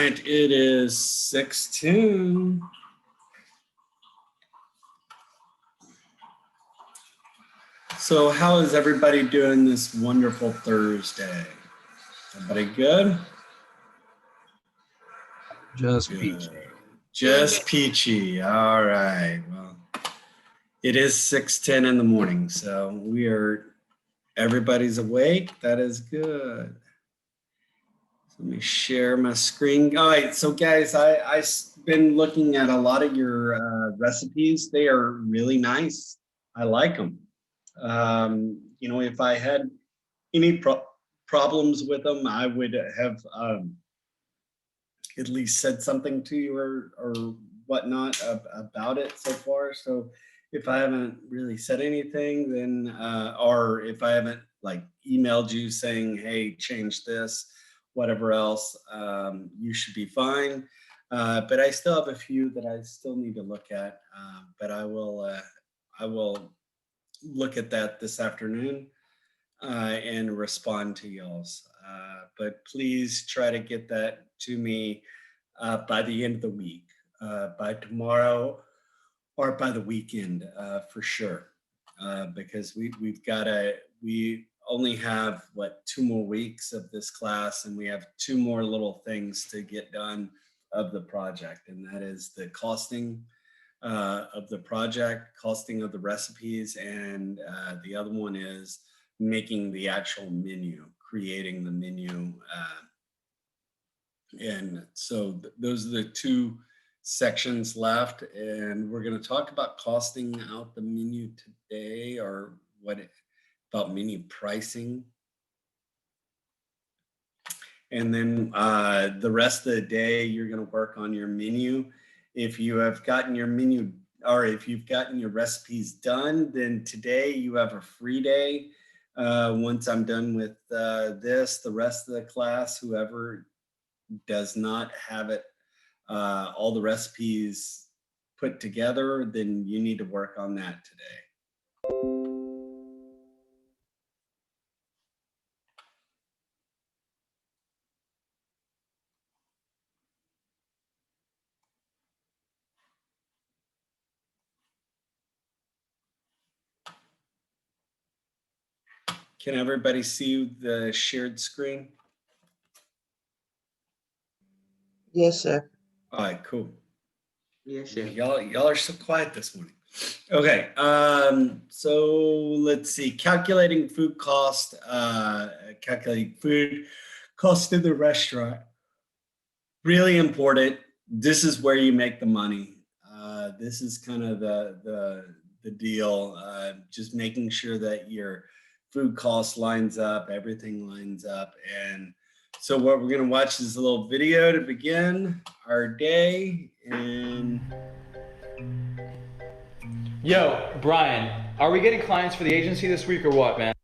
right, it is 6:10. So how is everybody doing this wonderful Thursday? Everybody good? Just Good. peachy. Just peachy. All right. Well, it is 6:10 in the morning, so everybody's awake. That is good. Let me share my screen. All right, so guys, I've been looking at a lot of your recipes. They are really nice. I like them. If I had any problems with them, I would have at least said something to you or whatnot about it so far. So if I haven't really said anything, then or if I haven't like emailed you saying, hey, change this, whatever else, you should be fine. But I still have a few that I still need to look at. But I will look at that this afternoon and respond to y'all's. But please try to get that to me by the end of the week, by tomorrow or by the weekend for sure. Because we only have 2 more weeks of this class, and we have 2 more little things to get done of the project, and that is the costing of the project, costing of the recipes, and the other one is making the actual menu, creating the menu. And so those are the 2 sections left, and we're going to talk about costing out the menu today, or about menu pricing. And then the rest of the day, you're going to work on your menu. If you have gotten your menu, or if you've gotten your recipes done, then today you have a free day. Once I'm done with this, the rest of the class, whoever does not have it, all the recipes put together, then you need to work on that today. Can everybody see the shared screen? Yes, sir. All right, cool. Yes, sir. Y'all are so quiet this morning. Okay, so let's see. Calculating food cost in the restaurant. Really important. This is where you make the money. This is kind of the deal. Just making sure that your food cost lines up, everything lines up. And so what we're going to watch is a little video to begin our day. And yo, Brian, are we getting clients for the agency this week or what, man?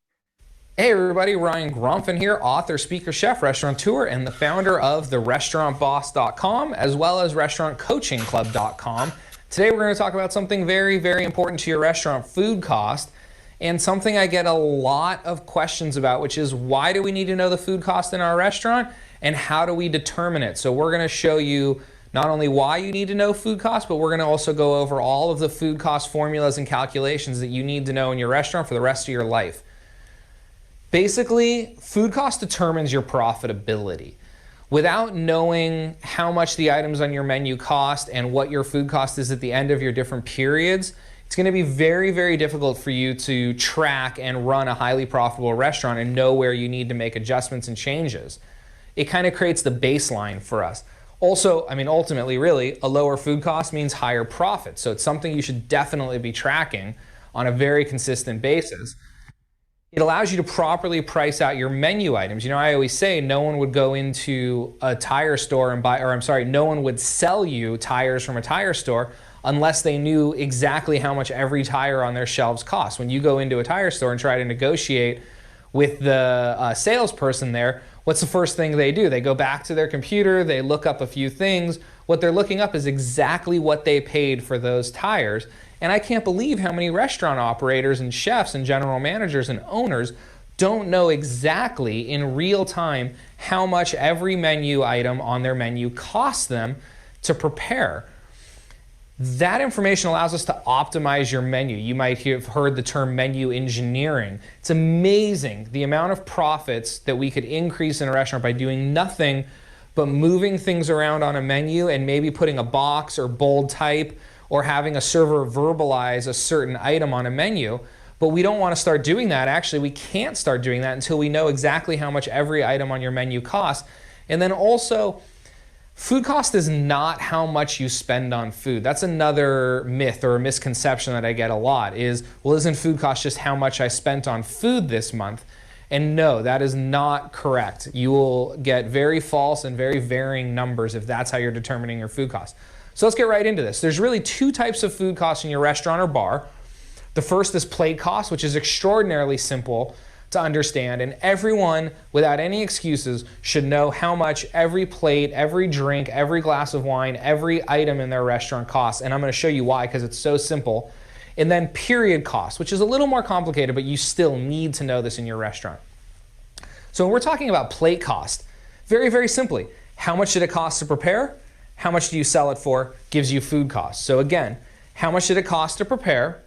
Hey everybody, Ryan Gromfin here, author, speaker, chef, restaurateur, and the founder of therestaurantboss.com as well as restaurantcoachingclub.com. Today we're going to talk about something very, very important to your restaurant, food cost, and something I get a lot of questions about, which is why do we need to know the food cost in our restaurant and how do we determine it? So we're going to show you not only why you need to know food cost, but we're going to also go over all of the food cost formulas and calculations that you need to know in your restaurant for the rest of your life. Basically, food cost determines your profitability. Without knowing how much the items on your menu cost and what your food cost is at the end of your different periods, it's going to be very, very difficult for you to track and run a highly profitable restaurant and know where you need to make adjustments and changes. It kind of creates the baseline for us. Also, I mean, ultimately, really, a lower food cost means higher profit. So it's something you should definitely be tracking on a very consistent basis. It allows you to properly price out your menu items. You know, I always say no one would go into a tire store and buy, or I'm sorry, no one would sell you tires from a tire store unless they knew exactly how much every tire on their shelves costs. When you go into a tire store and try to negotiate with the salesperson there, what's the first thing they do? They go back to their computer, they look up a few things. What they're looking up is exactly what they paid for those tires. And I can't believe how many restaurant operators and chefs and general managers and owners don't know exactly in real time how much every menu item on their menu costs them to prepare. That information allows us to optimize your menu. You might have heard the term menu engineering. It's amazing the amount of profits that we could increase in a restaurant by doing nothing but moving things around on a menu and maybe putting a box or bold type or having a server verbalize a certain item on a menu. But we don't want to start doing that. Actually, we can't start doing that until we know exactly how much every item on your menu costs. And then also, food cost is not how much you spend on food. That's another myth or a misconception that I get a lot is, well, isn't food cost just how much I spent on food this month? And no, that is not correct. You will get very false and very varying numbers if that's how you're determining your food cost. So let's get right into this. There's really two types of food costs in your restaurant or bar. The first is plate cost, which is extraordinarily simple to understand, and everyone, without any excuses, should know how much every plate, every drink, every glass of wine, every item in their restaurant costs. And I'm going to show you why, because it's so simple. And then period cost, which is a little more complicated, but you still need to know this in your restaurant. So when we're talking about plate cost, very, very simply, how much did it cost to prepare? How much do you sell it for? Gives you food cost. So again, how much did it cost to prepare?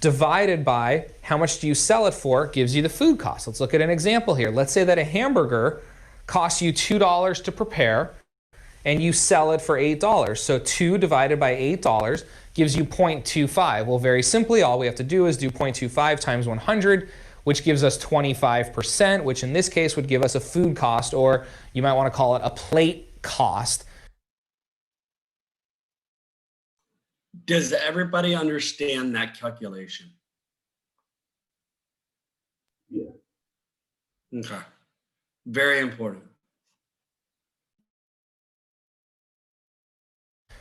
Divided by how much do you sell it for gives you the food cost. Let's look at an example here. Let's say that a hamburger costs you $2 to prepare and you sell it for $8. So 2 divided by $8 gives you 0.25. Well, very simply, all we have to do is do 0.25 times 100, which gives us 25%, which in this case would give us a food cost, or you might want to call it a plate cost. Does everybody understand that calculation? Yeah. Okay. Very important.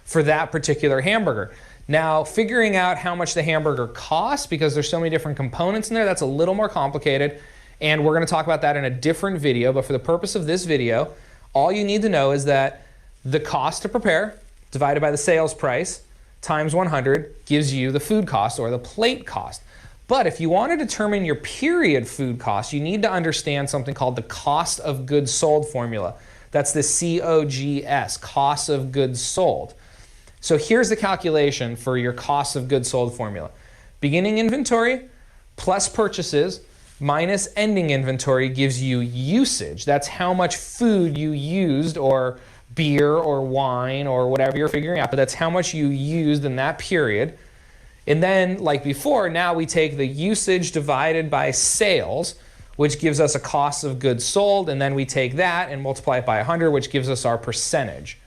For that particular hamburger. Now, figuring out how much the hamburger costs, because there's so many different components in there, that's a little more complicated, and we're going to talk about that in a different video. But for the purpose of this video, all you need to know is that the cost to prepare divided by the sales price times 100 gives you the food cost, or the plate cost. But if you want to determine your period food cost, you need to understand something called the cost of goods sold formula. That's the COGS, cost of goods sold. So here's the calculation for your cost of goods sold formula. Beginning inventory plus purchases minus ending inventory gives you usage. That's how much food you used, or beer or wine or whatever you're figuring out, but that's how much you used in that period. And then, like before, now we take the usage divided by sales, which gives us a cost of goods sold, and then we take that and multiply it by 100, which gives us our percentage.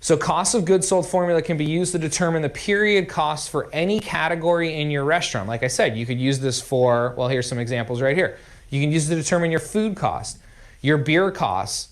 So cost of goods sold formula can be used to determine the period cost for any category in your restaurant. Like I said, you could use this for, well, here's some examples right here. You can use it to determine your food cost, your beer costs.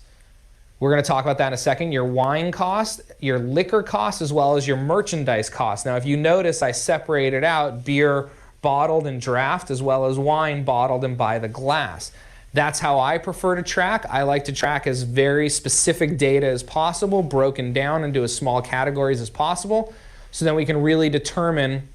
We're going to talk about that in a second. Your wine cost, your liquor cost, as well as your merchandise cost. Now, if you notice, I separated out beer bottled and draft, as well as wine bottled and by the glass. That's how I prefer to track. I like to track as very specific data as possible, broken down into as small categories as possible, so then we can really determine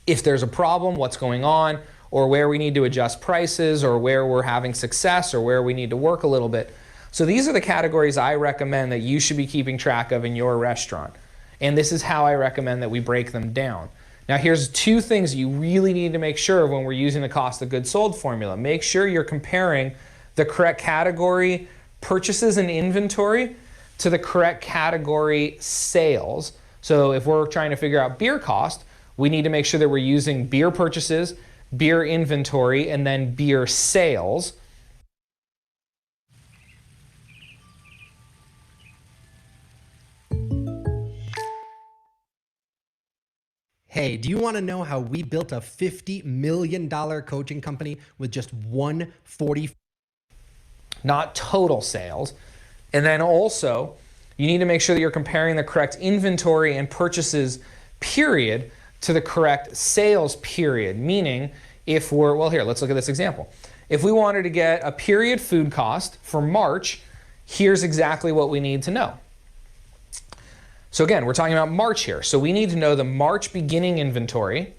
if there's a problem, what's going on, or where we need to adjust prices, or where we're having success, or where we need to work a little bit. So these are the categories I recommend that you should be keeping track of in your restaurant. And this is how I recommend that we break them down. Now here's two things you really need to make sure of when we're using the cost of goods sold formula. Make sure you're comparing the correct category purchases and inventory to the correct category sales. So if we're trying to figure out beer cost, we need to make sure that we're using beer purchases, beer inventory, and then beer sales. Hey, do you want to know how we built a $50 million coaching company with just 140? Not total sales. And then also, you need to make sure that you're comparing the correct inventory and purchases period to the correct sales period. Meaning, if we're, well here, let's look at this example. If we wanted to get a period food cost for March, here's exactly what we need to know. So again, we're talking about March here. So we need to know the March beginning inventory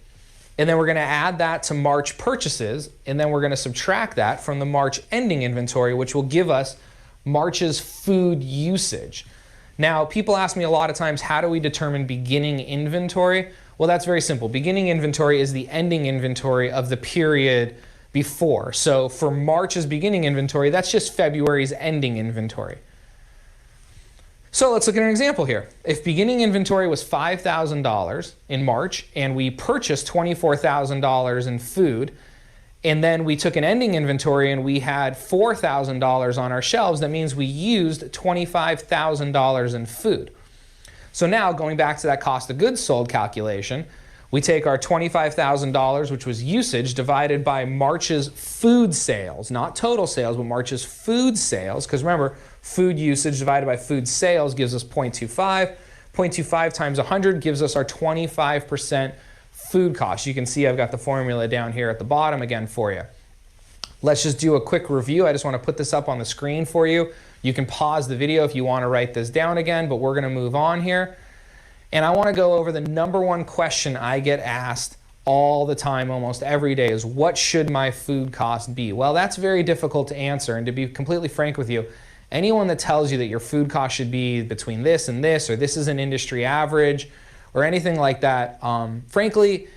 And then we're going to add that to March purchases, and then we're going to subtract that from the March ending inventory, which will give us March's food usage. Now, people ask me a lot of times, how do we determine beginning inventory? Well, that's very simple. Beginning inventory is the ending inventory of the period before. So for March's beginning inventory, that's just February's ending inventory. So let's look at an example here. If beginning inventory was $5,000 in March and we purchased $24,000 in food, and then we took an ending inventory and we had $4,000 on our shelves, that means we used $25,000 in food. So now going back to that cost of goods sold calculation, we take our $25,000, which was usage, divided by March's food sales, not total sales, but March's food sales, because remember, food usage divided by food sales gives us 0.25. 0.25 times 100 gives us our 25% food cost. You can see I've got the formula down here at the bottom again for you. Let's just do a quick review. I just want to put this up on the screen for you. You can pause the video if you want to write this down again, but we're going to move on here. And I want to go over the number one question I get asked all the time, almost every day, is what should my food cost be? Well, that's very difficult to answer. And to be completely frank with you, anyone that tells you that your food cost should be between this and this, or this is an industry average, or anything like that, frankly,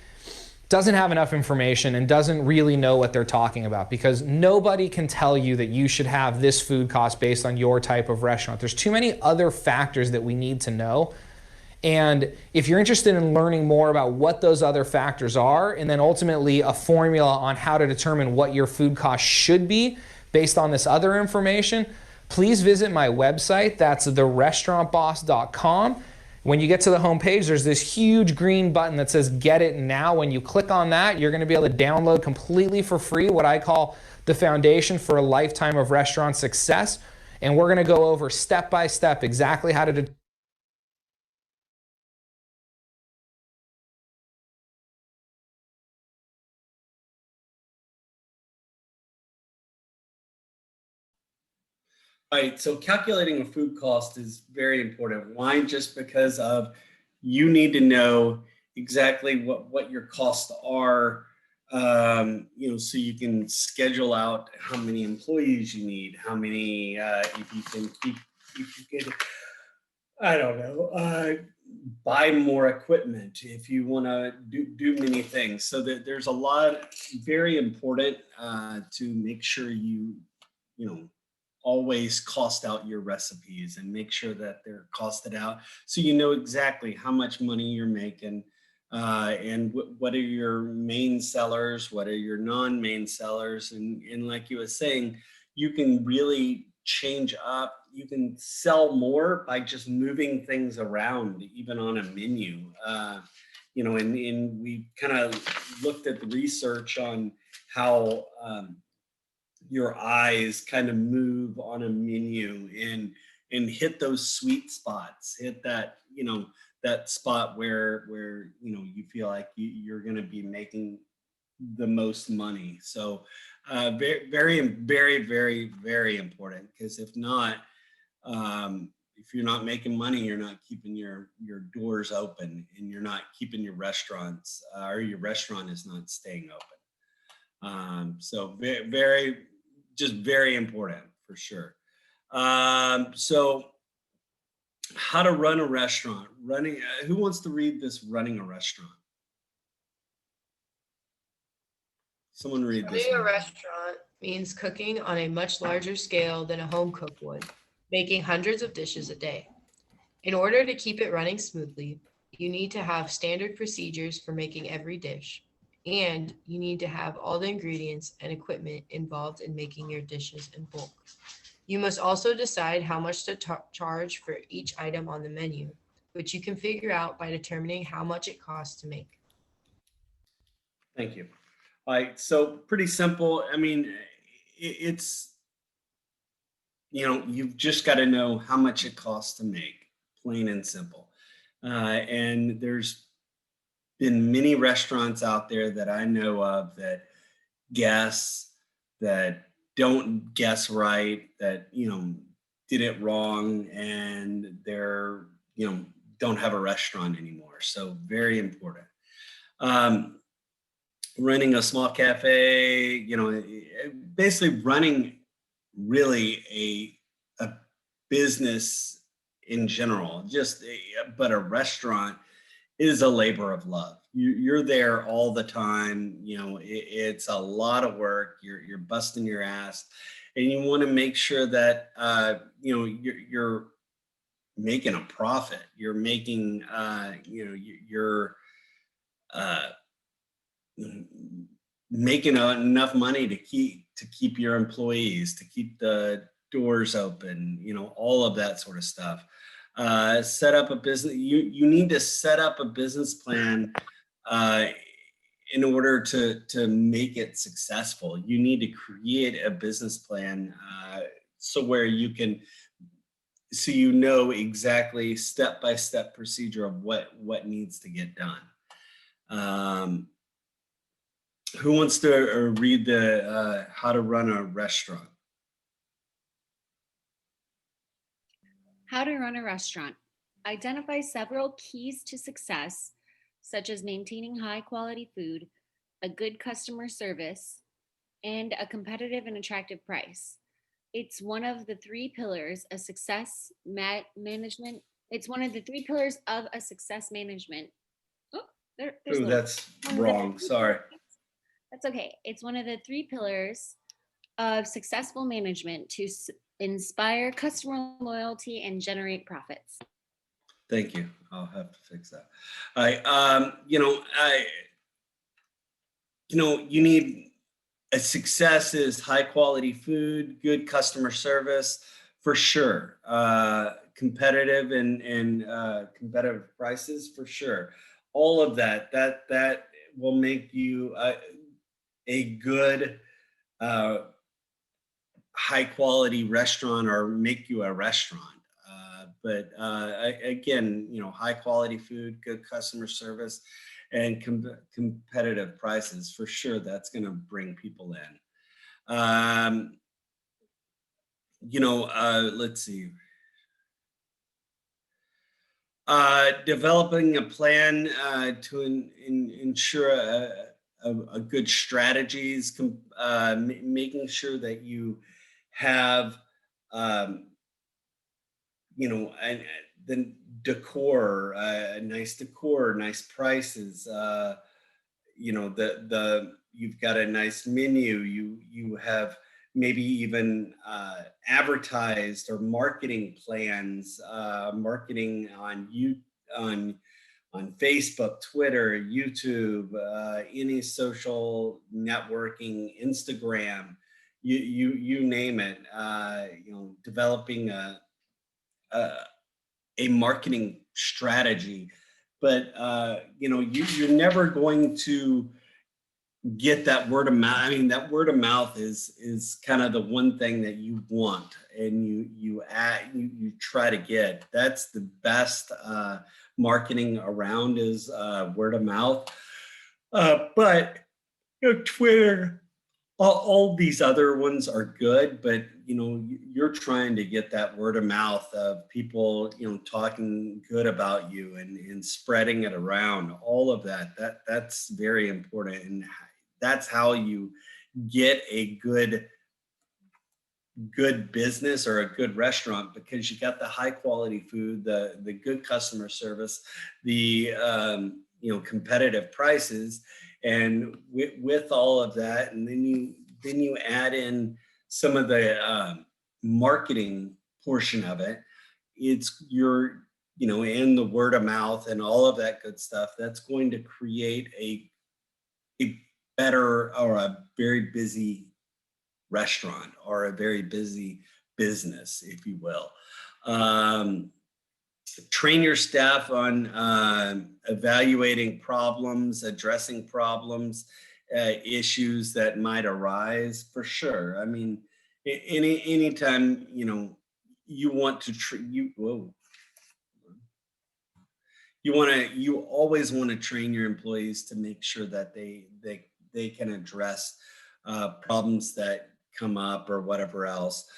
doesn't have enough information and doesn't really know what they're talking about, because nobody can tell you that you should have this food cost based on your type of restaurant. There's too many other factors that we need to know. And if you're interested in learning more about what those other factors are, and then ultimately a formula on how to determine what your food cost should be based on this other information, please visit my website. That's therestaurantboss.com. When you get to the homepage, there's this huge green button that says Get It Now. When you click on that, you're going to be able to download completely for free what I call the foundation for a lifetime of restaurant success. And we're going to go over step by step exactly how to Right, so calculating a food cost is very important. Why? Just because of you need to know exactly what your costs are, so you can schedule out how many employees you need, how many, if you can keep, if you can, I don't know, buy more equipment if you want to do many things. So that there's a lot very important to make sure you always cost out your recipes and make sure that they're costed out so you know exactly how much money you're making, and what are your main sellers, what are your non-main sellers, and like you were saying, you can really change up, you can sell more by just moving things around, even on a menu. And we kind of looked at the research on how your eyes kind of move on a menu and hit those sweet spots, hit that, that spot where you feel like you're going to be making the most money. So very, very, very, very, very important, because if not, if you're not making money, you're not keeping your doors open, and you're not keeping your restaurants, or your restaurant is not staying open. So very, just very important for sure. So how to run a restaurant, who wants to read this, running a restaurant? Someone read this. Running a restaurant means cooking on a much larger scale than a home cook would, making hundreds of dishes a day. In order to keep it running smoothly, you need to have standard procedures for making every dish, and you need to have all the ingredients and equipment involved in making your dishes in bulk. You must also decide how much to charge for each item on the menu, which you can figure out by determining how much it costs to make. Thank you. All right, so pretty simple. I mean, it's, you've just got to know how much it costs to make, plain and simple. And there's been many restaurants out there that I know of that guess, that don't guess right, that did it wrong, and they're don't have a restaurant anymore. So very important. running a small cafe, basically running really a business in general, but a restaurant is a labor of love. You're there all the time. It's a lot of work. You're busting your ass, and you want to make sure that you're making a profit. You're making you're uh, making enough money to keep your employees, to keep the doors open, all of that sort of stuff. Set up a business. You need to set up a business plan uh, in order to make it successful. You need to create a business plan so you know exactly step-by-step procedure of what needs to get done. Who wants to read the how to run a restaurant? How to run a restaurant. Identify several keys to success, such as maintaining high quality food, a good customer service, and a competitive and attractive price. It's one of the three pillars of management. It's one of the three pillars of a success management. Oh, there's Ooh, little- that's one of the wrong. three Sorry. pillars- That's okay. It's one of the three pillars of successful management to inspire customer loyalty and generate profits. Thank you. I'll have to fix that. You need a success is high quality food, good customer service, for sure. Competitive and competitive prices, for sure. All of that will make you a good high quality restaurant, or make you a restaurant. But again, high quality food, good customer service, and competitive prices, for sure. That's going to bring people in. Let's see. Developing a plan to ensure a good strategies, making sure that you have, and the decor, nice decor, nice prices. You've got a nice menu. You have maybe even advertised or marketing plans, marketing on Facebook, Twitter, YouTube, any social networking, Instagram, you name it. Developing a marketing strategy, but you're never going to get that word of mouth. I mean, that word of mouth is kind of the one thing that you want, and you try to get. That's the best marketing around, is word of mouth. But Twitter, all these other ones are good, but you're trying to get that word of mouth of people talking good about you and spreading it around. All of that's very important, and that's how you get a good business or a good restaurant, because you got the high quality food, the good customer service, the competitive prices. And with all of that, and then you add in some of the marketing portion of it. It's and the word of mouth and all of that good stuff. That's going to create a better, or a very busy restaurant, or a very busy business, if you will. Train your staff on evaluating problems, addressing problems, issues that might arise, for sure. I mean, anytime you want to you always want to train your employees to make sure that they can address problems that come up, or whatever else.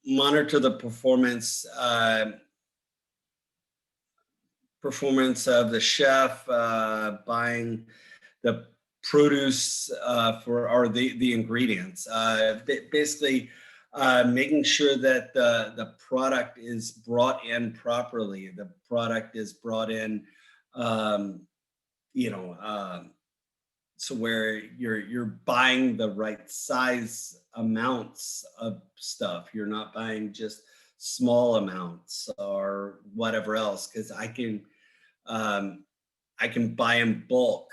Monitor the performance of the chef, buying the produce or the ingredients. Basically, making sure that the product is brought in properly. The product is brought in, you know, so where you're buying the right size amounts of stuff. You're not buying just small amounts or whatever else, because I can buy in bulk.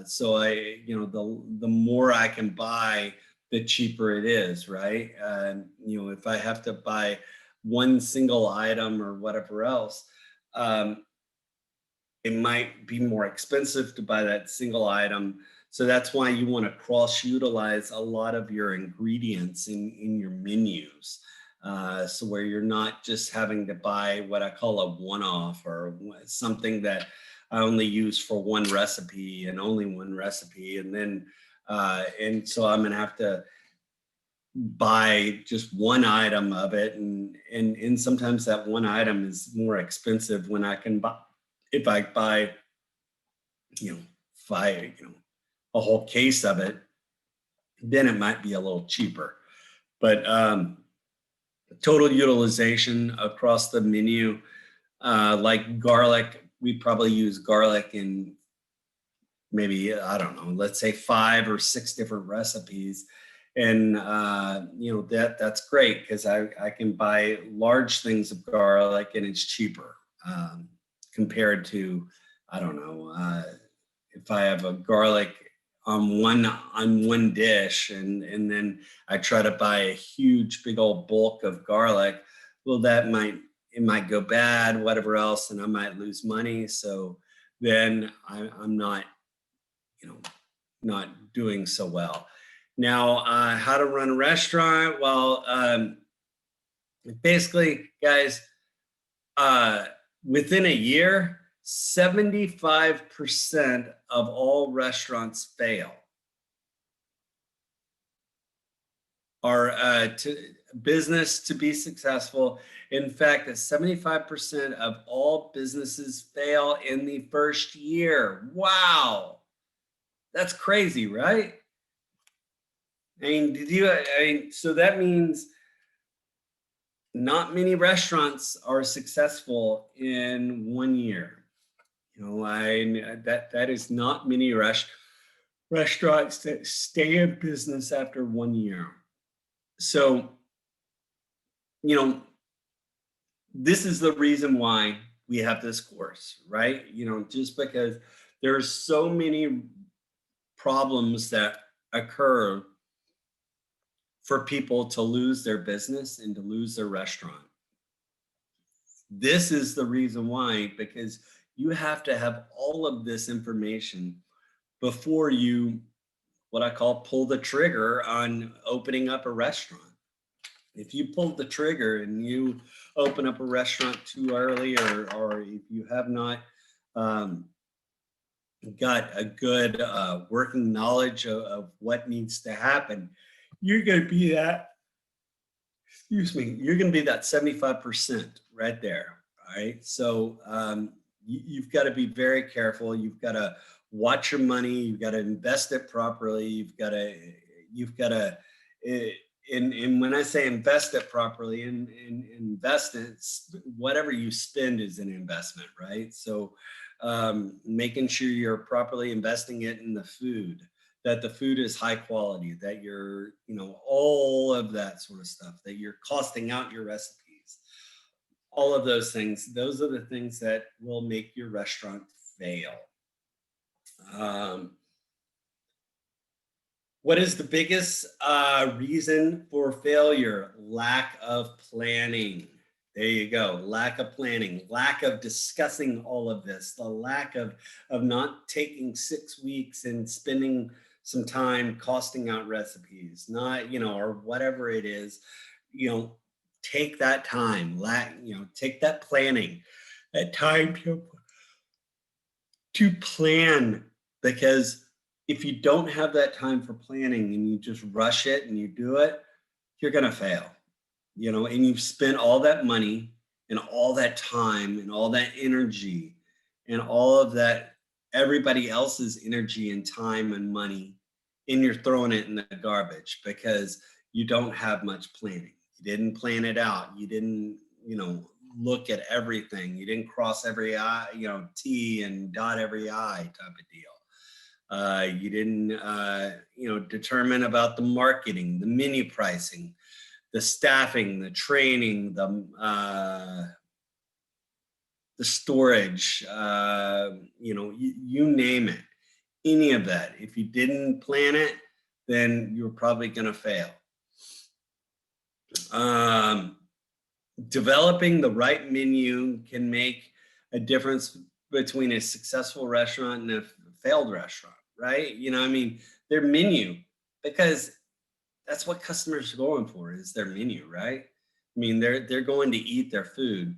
So the more I can buy, the cheaper it is, right? If I have to buy one single item or whatever else, it might be more expensive to buy that single item. So that's why you want to cross utilize a lot of your ingredients in your menus. So where you're not just having to buy what I call a one-off, or something that I only use for one recipe and only one recipe. And so I'm going to have to buy just one item of it. And sometimes that one item is more expensive when I can buy, if I buy, a whole case of it, then it might be a little cheaper. But total utilization across the menu, like garlic, we probably use garlic in maybe, I don't know, let's say 5 or 6 different recipes. And, that's great, because I can buy large things of garlic and it's cheaper compared to, I don't know, if I have a garlic on one dish and then I try to buy a huge big old bulk of garlic, well, it might go bad, whatever else, and I might lose money. So then I'm not, not doing so well. Now, how to run a restaurant? Well, basically, guys, within a year, 75% of all restaurants fail. Our business to be successful. In fact, 75% of all businesses fail in the first year. Wow, that's crazy, right? So that means not many restaurants are successful in 1 year. That is not many restaurants that stay in business after 1 year. So, this is the reason why we have this course, right? Just because there are so many problems that occur for people to lose their business and to lose their restaurant. This is the reason why, because you have to have all of this information before you, what I call, pull the trigger on opening up a restaurant. If you pull the trigger and you open up a restaurant too early, or if you have not got a good working knowledge of what needs to happen, you're going to be that, you're going to be that 75% right there. All right. So you've got to be very careful. You've got to watch your money. You've got to invest it properly. You've got to, and when I say invest it properly, and invest it, whatever you spend is an investment, right? So making sure you're properly investing it in the food, that the food is high quality, that you're, all of that sort of stuff, that you're costing out your recipes, all of those things. Those are the things that will make your restaurant fail. What is the biggest reason for failure? Lack of planning. There you go. Lack of planning, lack of discussing all of this, the lack of not taking 6 weeks and spending some time costing out recipes, not, or whatever it is, take that time, take that planning, that time to plan, because if you don't have that time for planning and you just rush it and you do it, you're going to fail, and you've spent all that money and all that time and all that energy and all of that everybody else's energy and time and money, and you're throwing it in the garbage because you don't have much planning. You didn't plan it out. You didn't, look at everything. You didn't cross every I, T and dot every I type of deal. You didn't, determine about the marketing, the menu pricing, the staffing, the training, the storage, you name it, any of that. If you didn't plan it, then you're probably going to fail. Developing the right menu can make a difference between a successful restaurant and a failed restaurant, right? Their menu, because that's what customers are going for, is their menu, right? They're going to eat their food.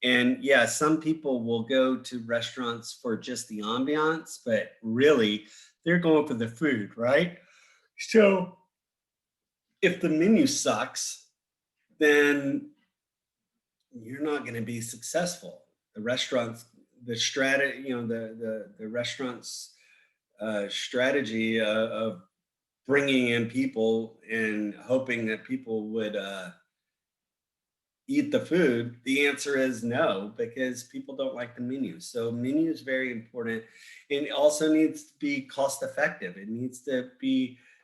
And yeah, some people will go to restaurants for just the ambiance, but really they're going for the food, right? So if the menu sucks, then you're not going to be successful. The restaurant's, the strategy, the restaurant's strategy of bringing in people and hoping that people would eat the food, the answer is no, because people don't like the menu. So menu is very important, and it also needs to be cost effective. It needs to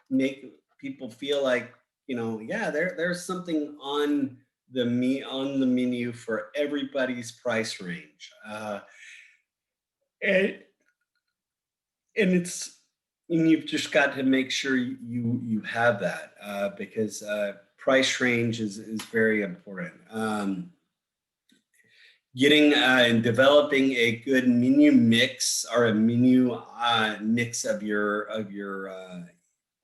make people feel like, yeah, there's something on the menu for everybody's price range. And you've just got to make sure you have that, because price range is very important. Getting and developing a good menu mix, or a menu mix of your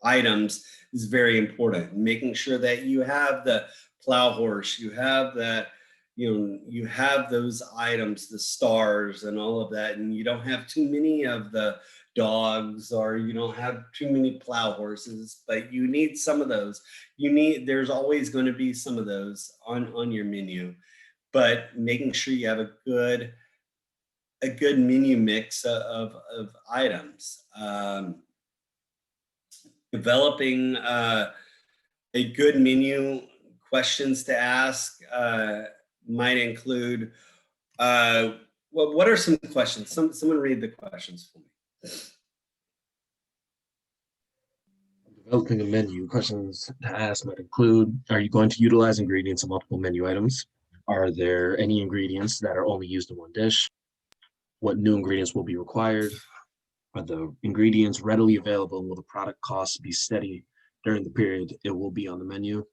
items, is very important. Making sure that you have the plow horse, you have that, you have those items, the stars and all of that, and you don't have too many of the dogs, or you don't have too many plow horses, but you need some of those. There's always going to be some of those on your menu, but making sure you have a good menu mix of items. Developing a good menu, questions to ask might include, what are some questions? Someone read the questions for me. Developing a menu, questions to ask might include, are you going to utilize ingredients in multiple menu items? Are there any ingredients that are only used in one dish? What new ingredients will be required? Are the ingredients readily available, and will the product cost be steady during the period it will be on the menu?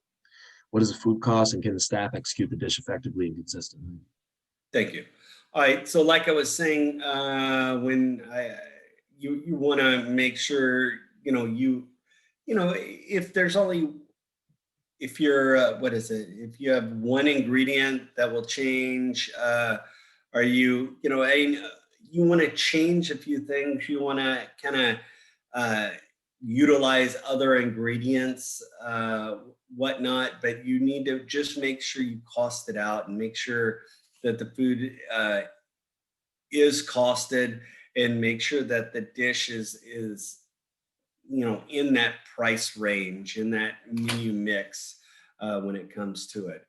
What is the food cost, and can the staff execute the dish effectively and consistently? Thank you. All right, so like I was saying, when you want to make sure, if there's only, if you're, if you have one ingredient that will change, are you, you want to change a few things, you want to kind of utilize other ingredients, whatnot, but you need to just make sure you cost it out and make sure that the food is costed, and make sure that the dish is in that price range, in that menu mix when it comes to it.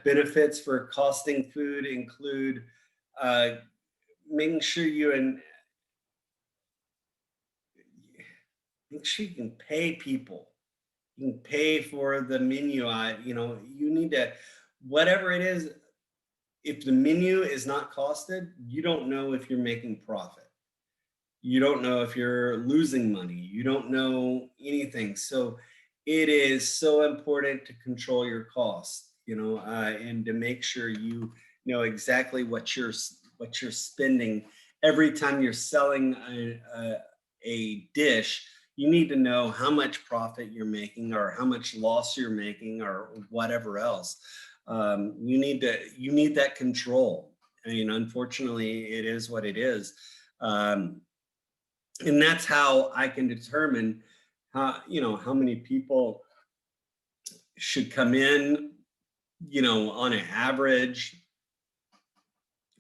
Benefits for costing food include making sure make sure you can pay people. You can pay for the menu. You need to, whatever it is, if the menu is not costed, you don't know if you're making profit. You don't know if you're losing money. You don't know anything. So it is so important to control your costs, and to make sure you know exactly what you're spending every time you're selling a dish. You need to know how much profit you're making, or how much loss you're making, or whatever else. You need that control. Unfortunately, it is what it is. And that's how I can determine how many people should come in, on an average,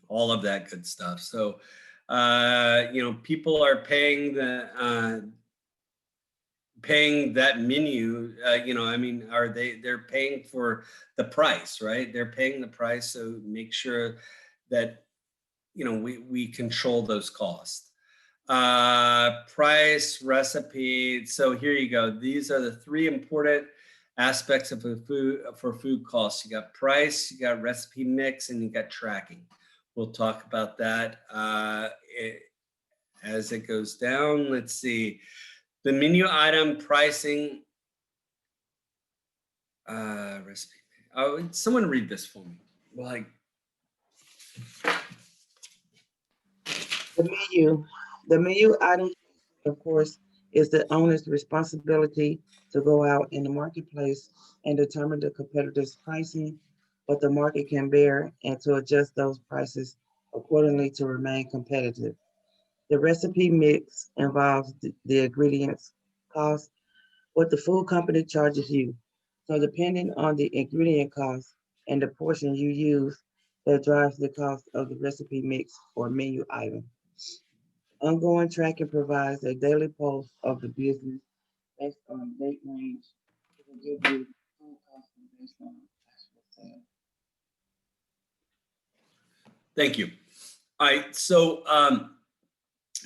all of that good stuff. So People are paying paying that menu. They're paying for the price, right? They're paying the price, so make sure that we control those costs. Price, recipe. So here you go. These are the three important aspects of food costs. You got price, you got recipe mix, and you got tracking. We'll talk about that as it goes down. Let's see. The menu item pricing, recipe. Oh, someone read this for me. The menu item, of course, is the owner's responsibility to go out in the marketplace and determine the competitor's pricing, what the market can bear, and to adjust those prices accordingly to remain competitive. The recipe mix involves the ingredients cost, what the food company charges you. So depending on the ingredient cost and the portion you use, that drives the cost of the recipe mix or menu item. Ongoing tracking provides a daily pulse of the business based on date range. It will give you food costs based on actual sales. Thank you. All right, so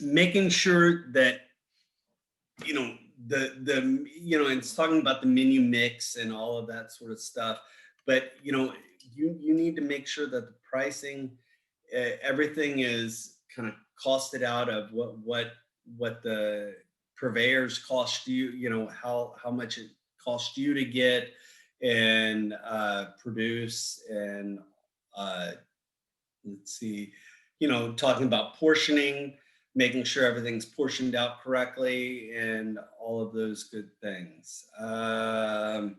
making sure that it's talking about the menu mix and all of that sort of stuff, but you need to make sure that the pricing, everything is kind of costed out of what the purveyors cost you, how much it costs you to get and produce, and let's see, talking about portioning, making sure everything's portioned out correctly, and all of those good things. And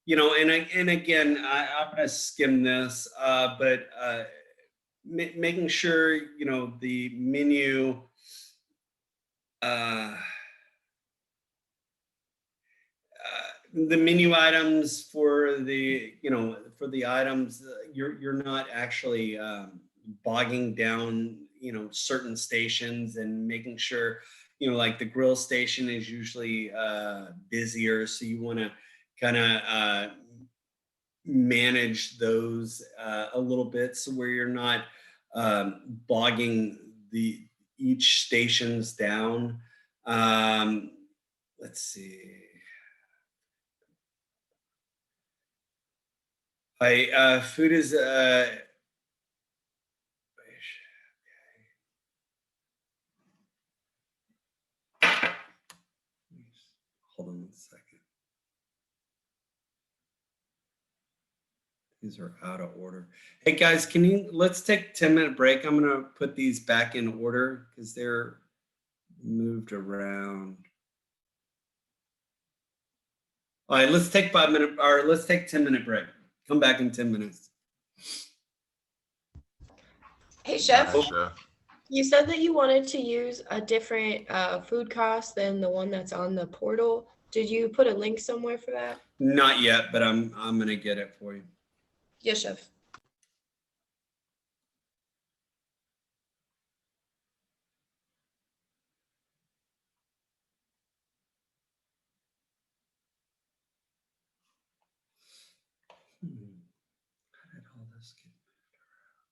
again, I'm going to skim this, but making sure, the menu, the menu items for the items, you're not actually bogging down certain stations, and making sure like the grill station is usually busier, so you want to kind of manage those a little bit, so where you're not bogging each stations down. Let's see. Food is hold on a second. These are out of order. Hey guys, let's take a 10-minute break. I'm gonna put these back in order because they're moved around. All right, let's take 10-minute break. Come back in 10 minutes. Hey, Chef. Gotcha. You said that you wanted to use a different food cost than the one that's on the portal. Did you put a link somewhere for that? Not yet, but I'm gonna get it for you. Yes, Chef. How did all this get moved around?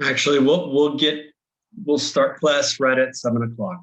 Actually, we'll start class right at 7 o'clock.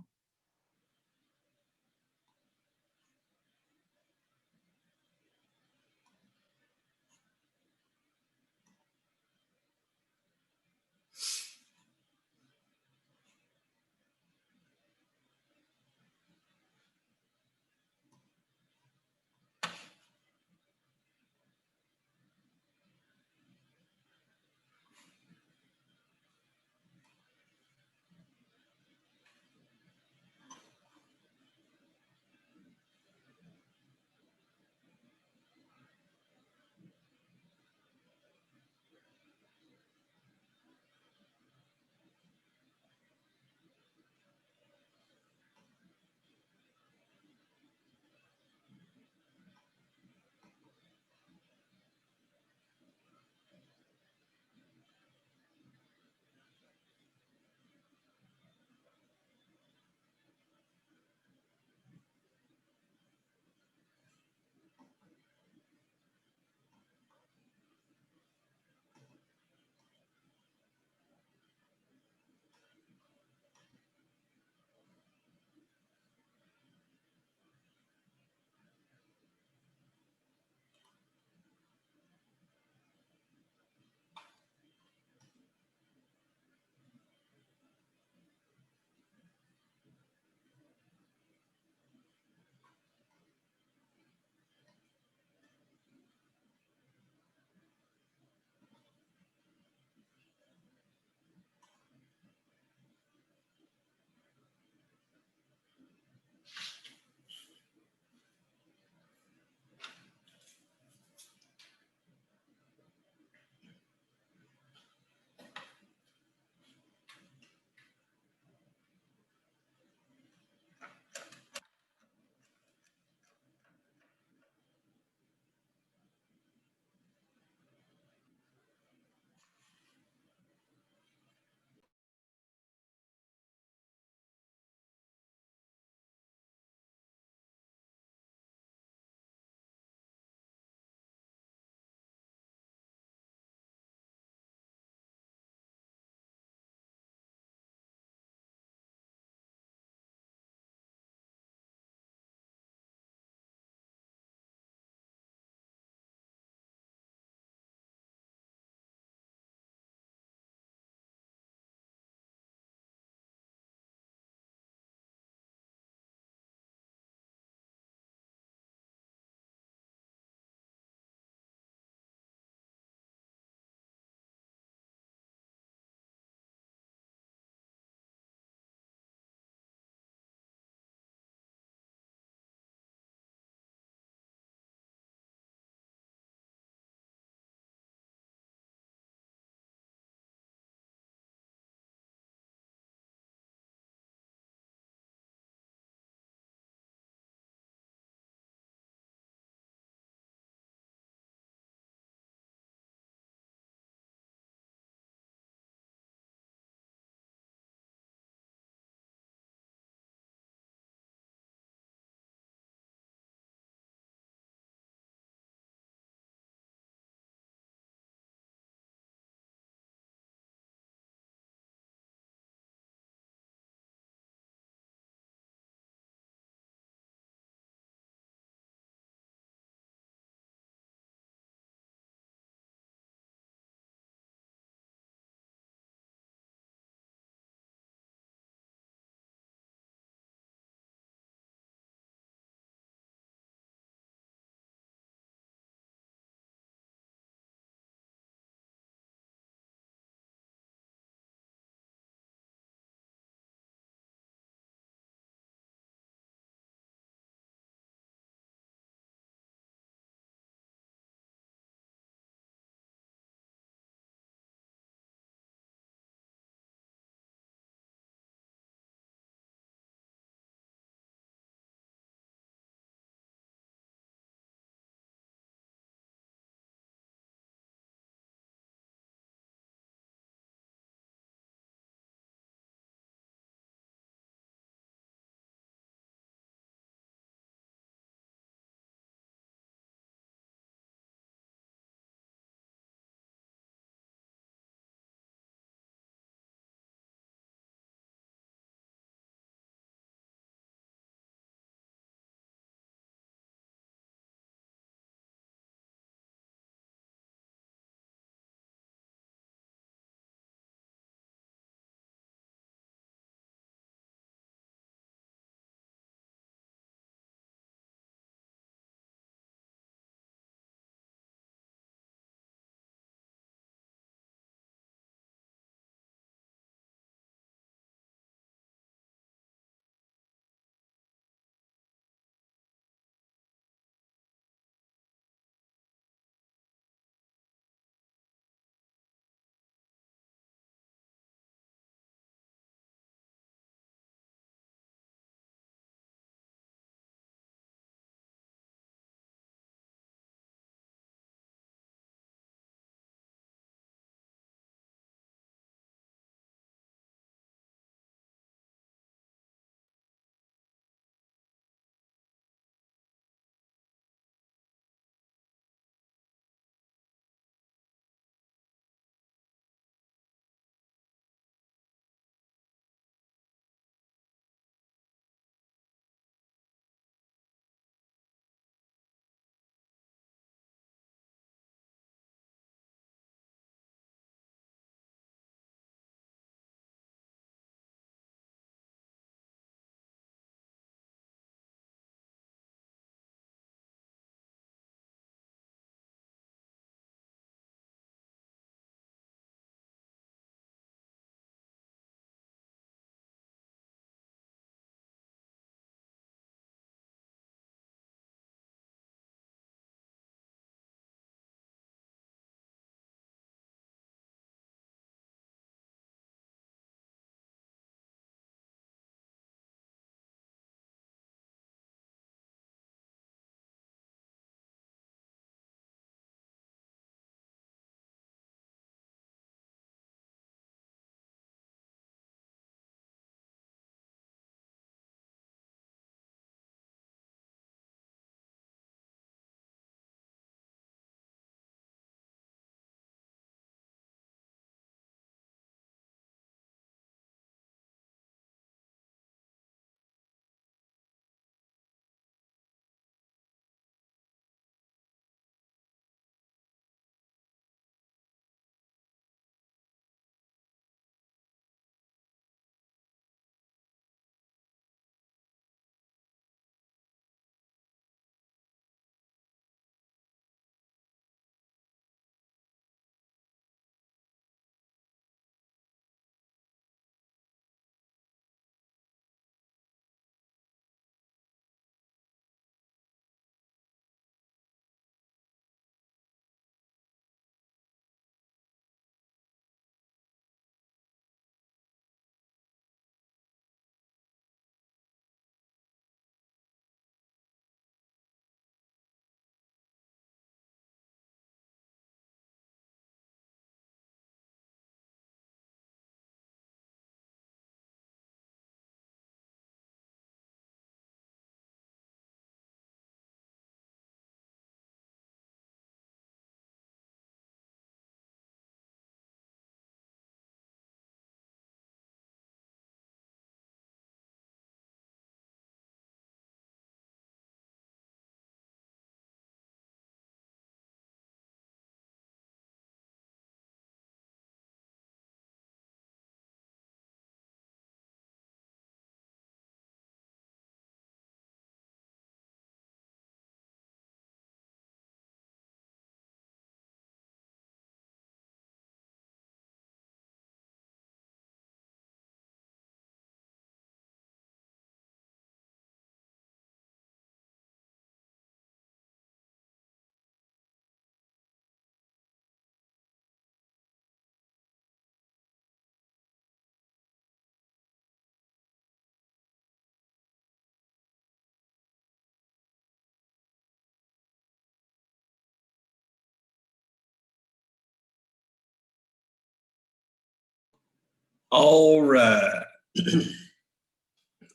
All right.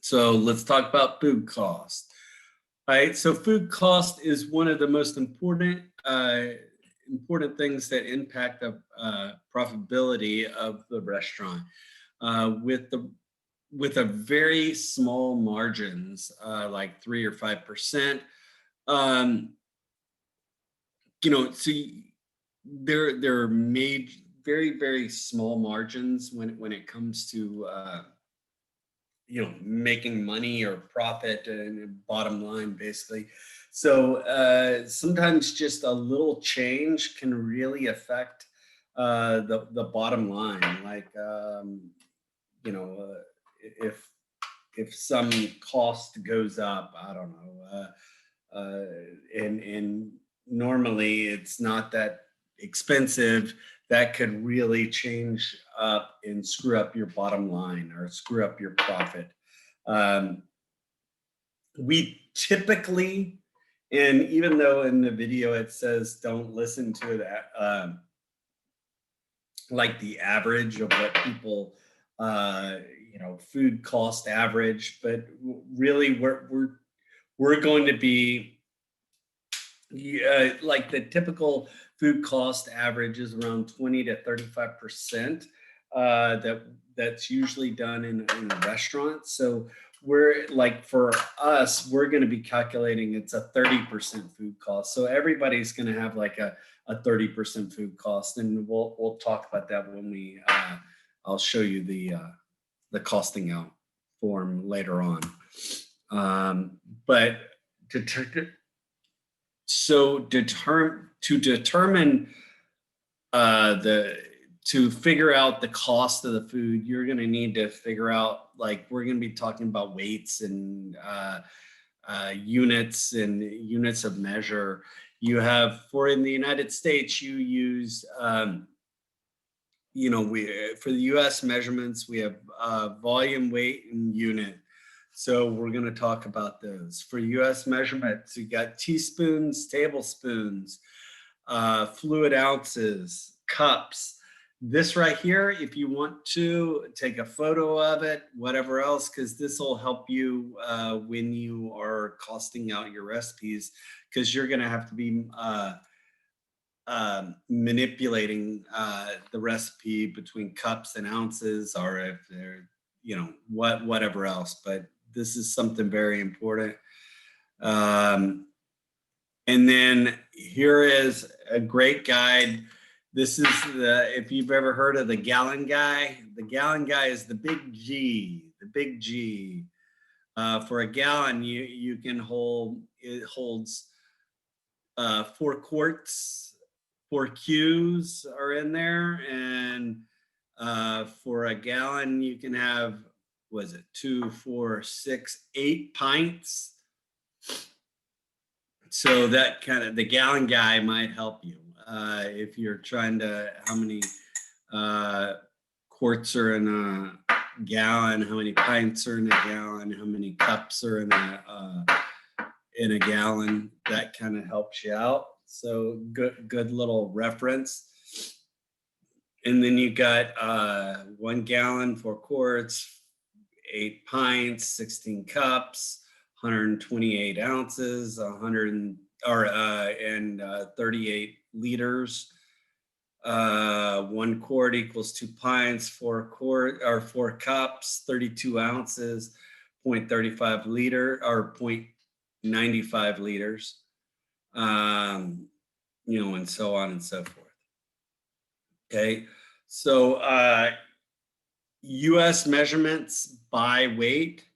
So let's talk about food cost. All right. So food cost is one of the most important things that impact the profitability of the restaurant. With a very small margins, like 3 or 5%. So there are made very, very small margins when it comes to making money or profit and bottom line, basically. So sometimes just a little change can really affect the bottom line. Like if some cost goes up, I don't know, and normally it's not that expensive, that could really change up and screw up your bottom line or screw up your profit. We typically, and even though in the video it says don't listen to that, like the average of what people, food cost average, but really we're going to be like the typical food cost average is around 20 to 35%. That's usually done in a restaurant. So we're like, for us, we're going to be calculating it's a 30% food cost. So everybody's going to have like a 30% food cost, and we'll talk about that when I'll show you the costing out form later on. But to determine to figure out the cost of the food, you're going to need to figure out, like, we're going to be talking about weights and units and units of measure. You have, in the United States, you use, for the US measurements, we have volume, weight, and unit. So we're going to talk about those. For US measurements, you got teaspoons, tablespoons, fluid ounces, cups. This right here, if you want to take a photo of it, whatever else, because this will help you when you are costing out your recipes, because you're going to have to be manipulating the recipe between cups and ounces, or if they're, whatever else. But this is something very important. And then here is a great guide. This is if you've ever heard of the gallon guy. The gallon guy is the big G, for a gallon, you can hold, it holds 4 quarts, 4 Qs are in there. And for a gallon, you can have, 2, 4, 6, 8 pints. So that kind of, the gallon guy might help you if you're trying to, how many quarts are in a gallon, how many pints are in a gallon, how many cups are in a gallon. That kind of helps you out. So good little reference. And then you got 1 gallon, 4 quarts, 8 pints, 16 cups, 128 ounces, 38 liters. 1 quart equals 2 pints, 4 cups, 32 ounces, 0.35 liter or 0.95 liters, and so on and so forth. Okay, so US measurements by weight.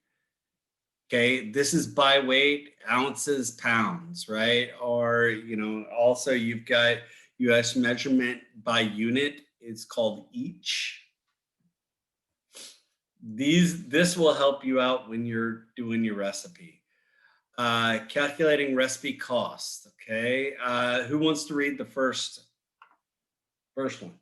Okay, this is by weight, ounces, pounds, right? Or, also you've got US measurement by unit. It's called each. This will help you out when you're doing your recipe. Calculating recipe cost, okay? Who wants to read the first one?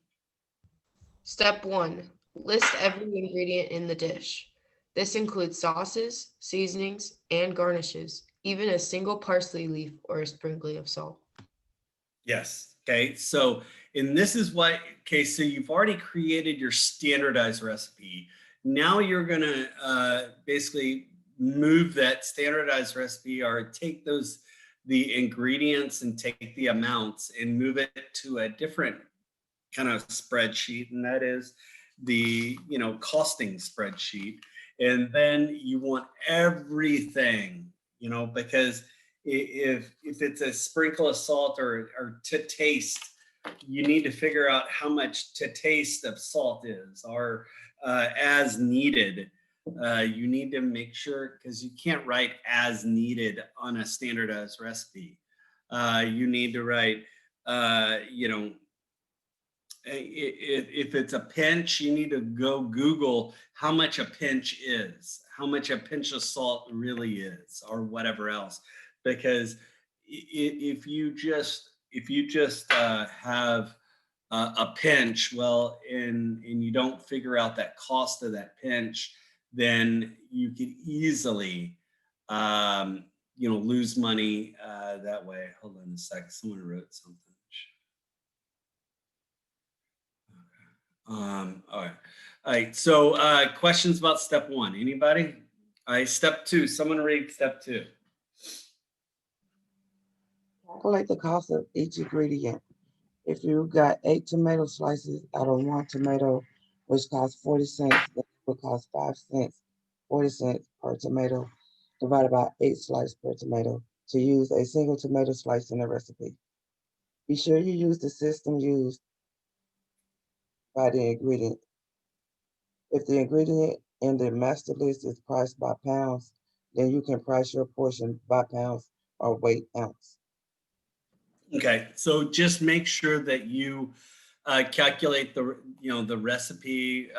Step 1, list every ingredient in the dish. This includes sauces, seasonings, and garnishes, even a single parsley leaf or a sprinkling of salt. Yes. Okay. So And this is what, okay, so you've already created your standardized recipe. Now you're gonna basically move that standardized recipe or take the ingredients and take the amounts and move it to a different kind of spreadsheet, and that is the costing spreadsheet. And then you want everything, because if it's a sprinkle of salt or to taste, you need to figure out how much to taste of salt is, or as needed. You need to make sure, because you can't write as needed on a standardized recipe. You need to write, if it's a pinch, you need to go Google how much a pinch is, how much a pinch of salt really is, or whatever else. Because if you just have a pinch, well, and you don't figure out that cost of that pinch, then you could easily lose money that way. Hold on a second, someone wrote something. All right. So questions about step one, anybody? All right, step two, someone read step two. Calculate the cost of each ingredient. If you got 8 tomato slices out of 1 tomato, which costs 40 cents, then it would cost 5 cents, 40 cents per tomato, divided by 8 slices per tomato, to use a single tomato slice in the recipe. Be sure you use the system used by the ingredient. If the ingredient in the master list is priced by pounds, then you can price your portion by pounds or weight ounce. Okay, so just make sure that you calculate the recipe,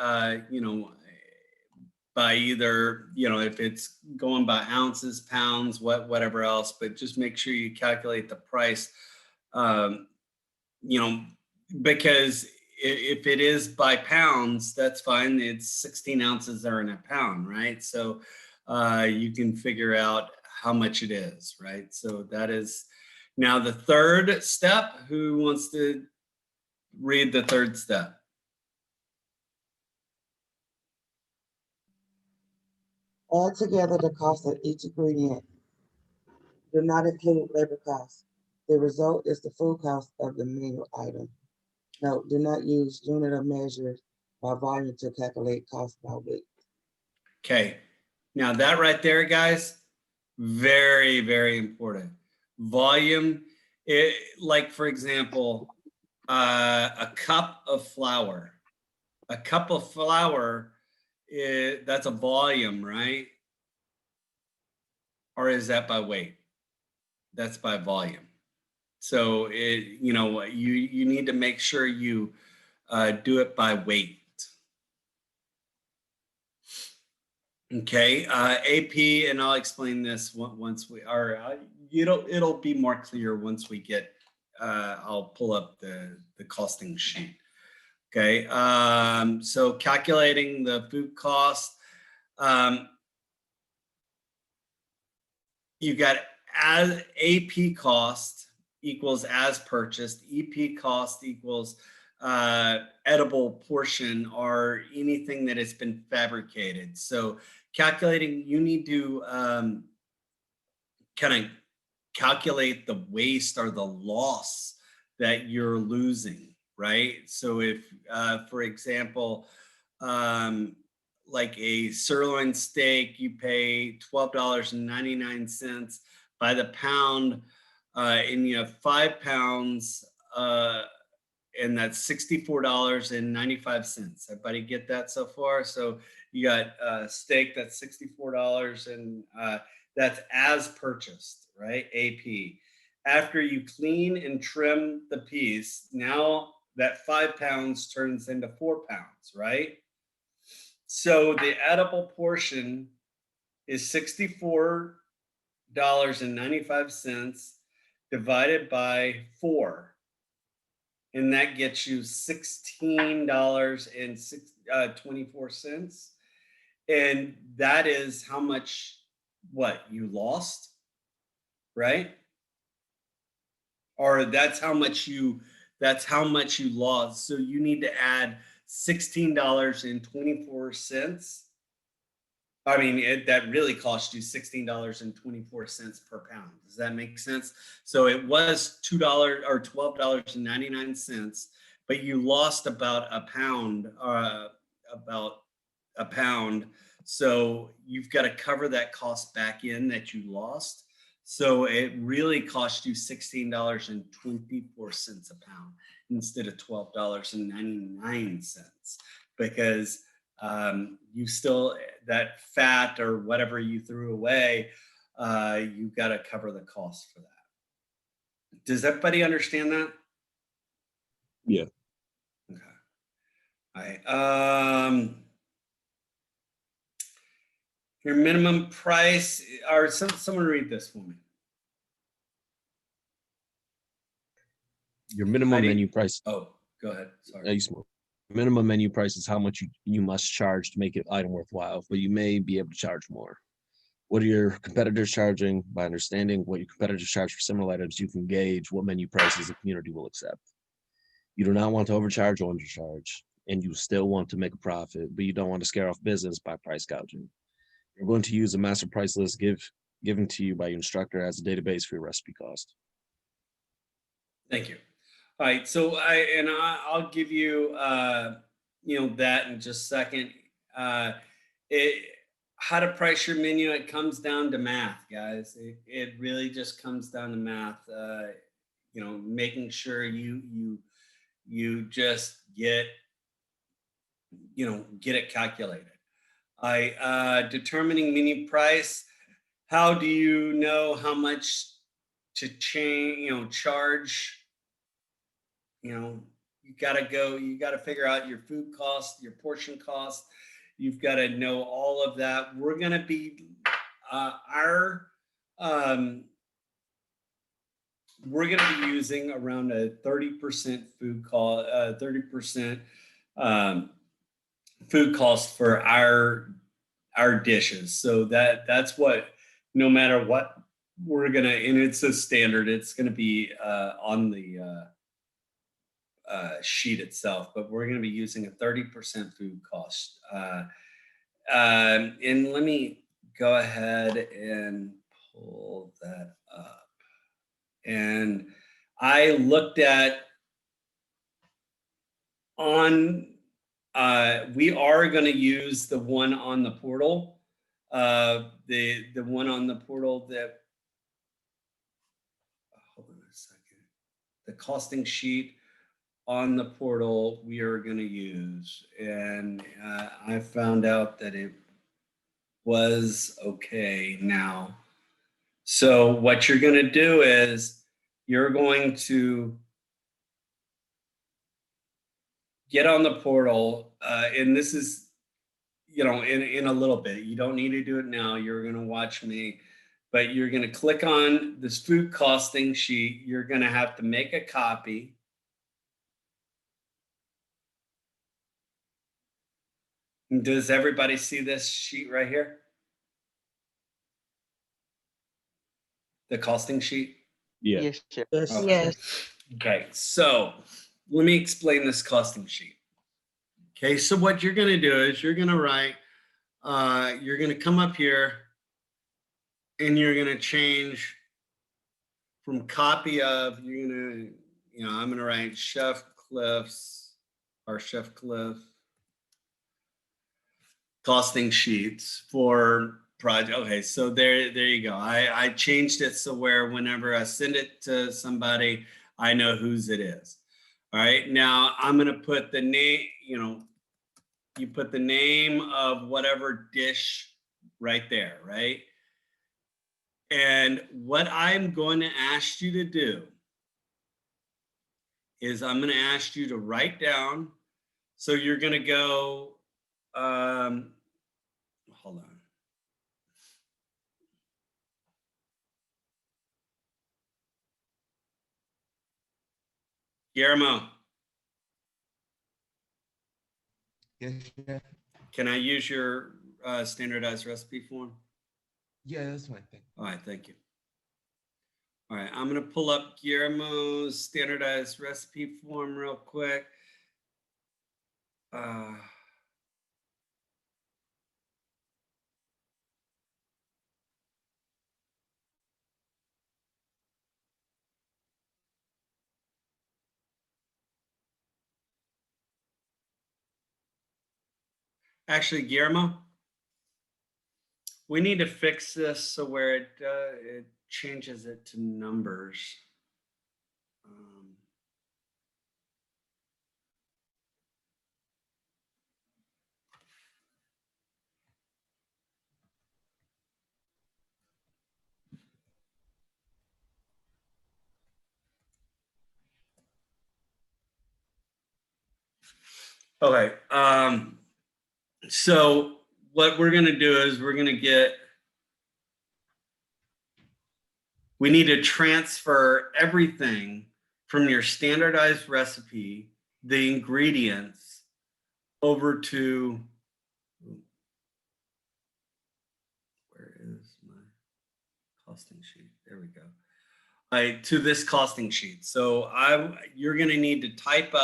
by either, if it's going by ounces, pounds, whatever else, but just make sure you calculate the price, because if it is by pounds, that's fine. It's 16 ounces are in a pound, right? So you can figure out how much it is, right? So that is now the third step. Who wants to read the third step? Add together the cost of each ingredient. Do not include labor costs. The result is the food cost of the menu item. Note, do not use unit of measure by volume to calculate cost by weight. Okay, now that right there, guys, very, very important. Volume, like for example, a cup of flour. A cup of flour, that's a volume, right? Or is that by weight? That's by volume. So you need to make sure you do it by weight. Okay, AP, and I'll explain this once we are. It'll be more clear once we get. I'll pull up the costing sheet. Okay, so calculating the food cost. You've got as AP cost equals as purchased, EP cost equals edible portion or anything that has been fabricated. So calculating, you need to kind of calculate the waste or the loss that you're losing, right? So if, for example, like a sirloin steak, you pay $12.99 by the pound, and you have 5 pounds, and that's $64.95. Everybody get that so far? So you got steak, that's $64, and that's as purchased, right? AP. After you clean and trim the piece, now that 5 pounds turns into 4 pounds, right? So the edible portion is $64.95 divided by 4. And that gets you $16.24. And that is how much, what, you lost, right? Or that's how much That's how much you lost. So you need to add $16.24. I mean, that really cost you $16.24 per pound. Does that make sense? So it was $2 or $12.99, but you lost about a pound, So you've got to cover that cost back in that you lost. So it really cost you $16.24 a pound instead of $12.99, because you still, that fat or whatever you threw away, you've got to cover the cost for that. Does everybody understand that? Yeah. Okay. All right. Your minimum price, or someone read this for me. Your minimum Heidi? menu price. Oh, go ahead. Sorry. You smoke. Minimum menu price is how much you must charge to make an item worthwhile, but you may be able to charge more. What are your competitors charging? By understanding what your competitors charge for similar items, you can gauge what menu prices the community will accept. You do not want to overcharge or undercharge, and you still want to make a profit, but you don't want to scare off business by price gouging. You're going to use a master price list given to you by your instructor as a database for your recipe cost. Thank you. All right, so I'll give you that in just a second. How to price your menu, it comes down to math, guys. It really just comes down to math. Making sure you just get it calculated. Determining menu price. How do you know how much to charge? You got to figure out your food cost, your portion cost. You've got to know all of that. We're going to be, we're going to be using around a 30% food cost, 30% food cost for our dishes. So that's what, no matter what we're going to, and it's a standard, it's going to be on the sheet itself, but we're going to be using a 30% food cost. And let me go ahead and pull that up. And I looked at we are going to use the one on the portal, the one on the portal that, hold on a second, the costing sheet on the portal we are going to use, and I found out that it was okay now. So what you're going to do is you're going to get on the portal, and this is, in a little bit. You don't need to do it now. You're going to watch me, but you're going to click on this food costing sheet. You're going to have to make a copy. Does everybody see this sheet right here? The costing sheet? Yeah. Yes, sir. Yes. Okay. Yes. Okay, so let me explain this costing sheet. Okay, so what you're gonna do is you're gonna write, you're gonna come up here and you're gonna change from copy of, you're gonna, I'm gonna write Chef Cliff's or Chef Cliff costing sheets for project. Okay, so there you go. I changed it so where whenever I send it to somebody, I know whose it is. All right, now I'm gonna put the name, you put the name of whatever dish right there, right? And what I'm going to ask you to do is I'm going to ask you to write down. So you're going to go, hold on. Guillermo, Yes, chef. can I use your standardized recipe form? Yeah, that's my thing. All right, thank you. All right, I'm gonna pull up Guillermo's standardized recipe form real quick. Actually, Guillermo, we need to fix this so where it changes it to numbers. Okay. So what we're going to do is we need to transfer everything from your standardized recipe, the ingredients, over to, where is my costing sheet? There we go. To this costing sheet. So you're going to need to type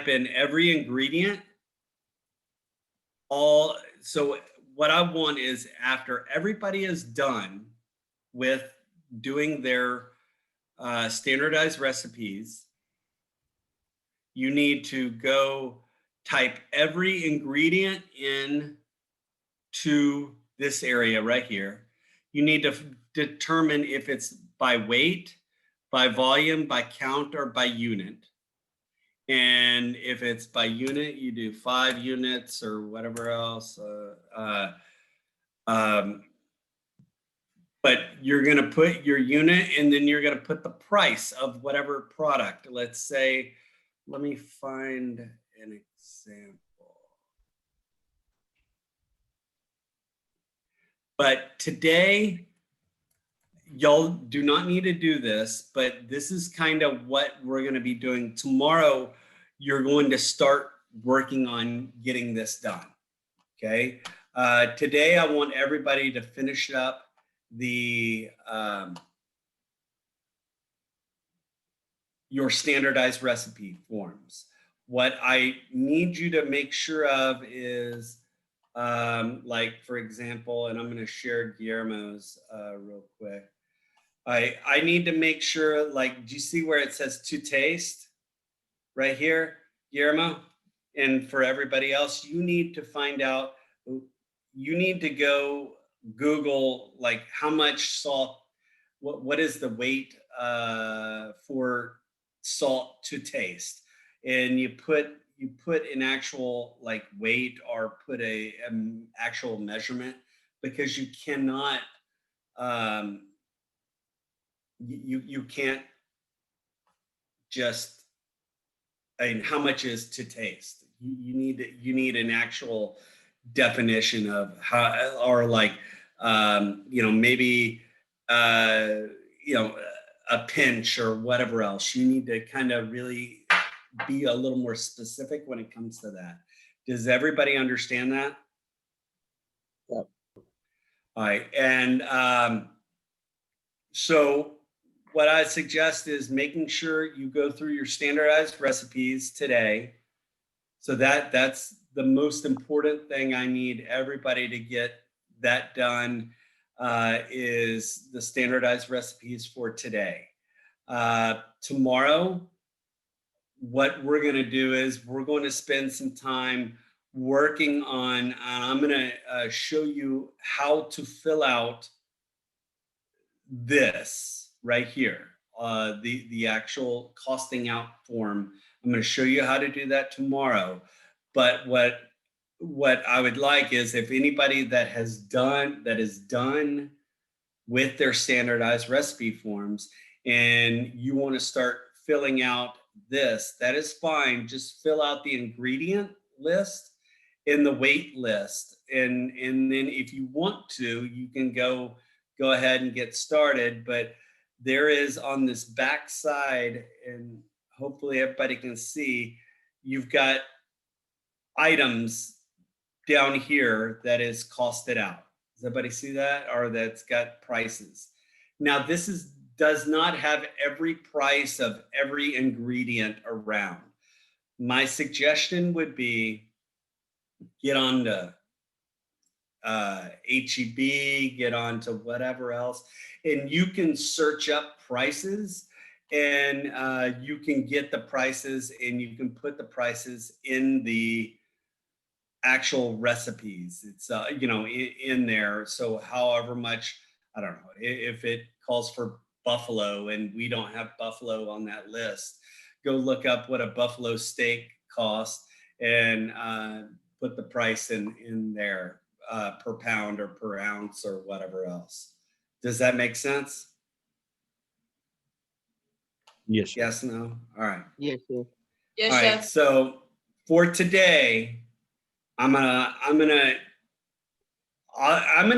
in every ingredient. So what I want is after everybody is done with doing their standardized recipes, you need to go type every ingredient in to this area right here. You need to determine if it's by weight, by volume, by count, or by unit. And if it's by unit, you do 5 units or whatever else. But you're going to put your unit and then you're going to put the price of whatever product. Let's say, let me find an example. But today, y'all do not need to do this, but this is kind of what we're going to be doing. Tomorrow, you're going to start working on getting this done. Okay. Today, I want everybody to finish up your standardized recipe forms. What I need you to make sure of is, like, for example, and I'm going to share Guillermo's real quick. I need to make sure, like, do you see where it says to taste right here, Guillermo? And for everybody else, you need to find out, you need to go Google, like, how much salt, what is the weight for salt to taste, and you put an actual like weight or put a actual measurement, because you cannot you can't just, I mean, how much is to taste. You need an actual definition of how, or like maybe a pinch or whatever else. You need to kind of really be a little more specific when it comes to that. Does everybody understand that? Yep. All right. And so what I suggest is making sure you go through your standardized recipes today. So that's the most important thing. I need everybody to get that done, is the standardized recipes for today. Tomorrow, what we're going to do is we're going to spend some time working on, I'm going to show you how to fill out this right here, the actual costing out form. I'm going to show you how to do that tomorrow. But what I would like is, if anybody that is done with their standardized recipe forms and you want to start filling out this, that is fine. Just fill out the ingredient list and the weight list. And then if you want to, you can go ahead and get started. But there is, on this back side, and hopefully everybody can see, you've got items down here that is costed out. Does everybody see that? Or that's got prices. Now this is does not have every price of every ingredient around. My suggestion would be get on to HEB, get on to whatever else, and you can search up prices, and you can get the prices, and you can put the prices in the actual recipes. It's in there. So however much, I don't know, if it calls for buffalo and we don't have buffalo on that list, go look up what a buffalo steak costs and put the price in there per pound or per ounce or whatever else. Does that make sense? Yes, sir. Yes, no? All right. Yes, sir. Yes, All right. chef. So for today, I'm gonna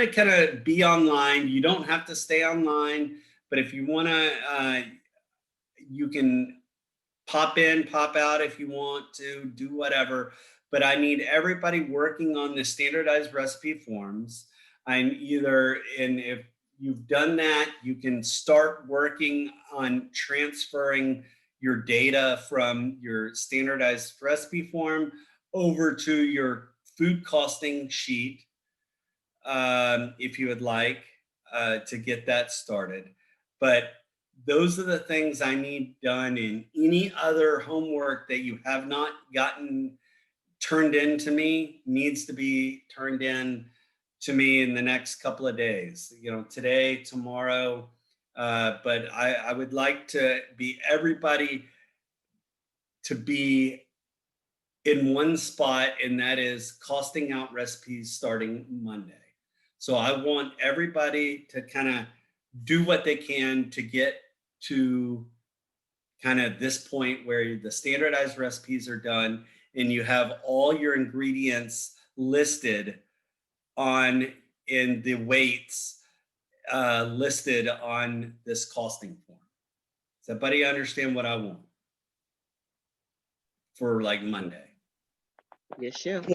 kind of be online. You don't have to stay online, but if you wanna, you can pop in, pop out if you want to, do whatever. But I need everybody working on the standardized recipe forms. If you've done that, you can start working on transferring your data from your standardized recipe form over to your food costing sheet, if you would like, to get that started. But those are the things I need done. In any other homework that you have not gotten turned in to me needs to be turned in to me in the next couple of days, today, tomorrow. But I would like to be everybody to be in one spot, and that is costing out recipes starting Monday. So I want everybody to kind of do what they can to get to kind of this point where the standardized recipes are done and you have all your ingredients listed in the weights listed on this costing form. Does everybody understand what I want for like Monday? Yes, chef.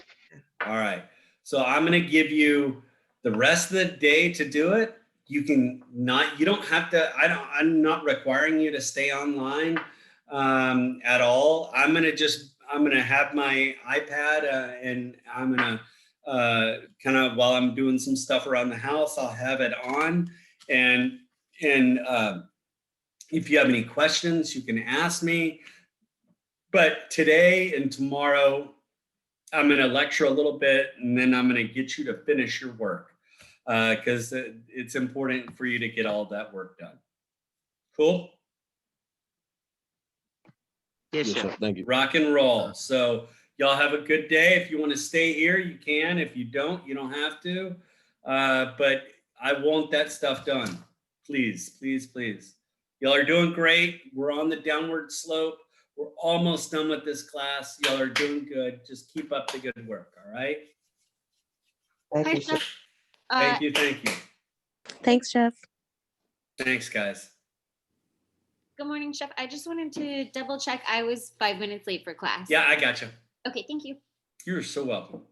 All right. So I'm going to give you the rest of the day to do it. You don't have to, I'm not requiring you to stay online at all. I'm going to have my iPad and I'm going to kind of, while I'm doing some stuff around the house, I'll have it on. And if you have any questions, you can ask me. But today and tomorrow, I'm going to lecture a little bit, and then I'm going to get you to finish your work because it's important for you to get all that work done. Cool? Yes, Yes, chef. sir. Thank you. Rock and roll. So y'all have a good day. If you want to stay here, you can. If you don't, you don't have to. But I want that stuff done. Please, please, please. Y'all are doing great. We're on the downward slope. We're almost done with this class. Y'all are doing good. Just keep up the good work, all right? Thank Hi, you, sir. Chef. Thank you, thank you. Thanks, Chef. Thanks, guys. Good morning, Chef. I just wanted to double check. I was 5 minutes late for class. Yeah, I got you. Okay, thank you. You're so welcome.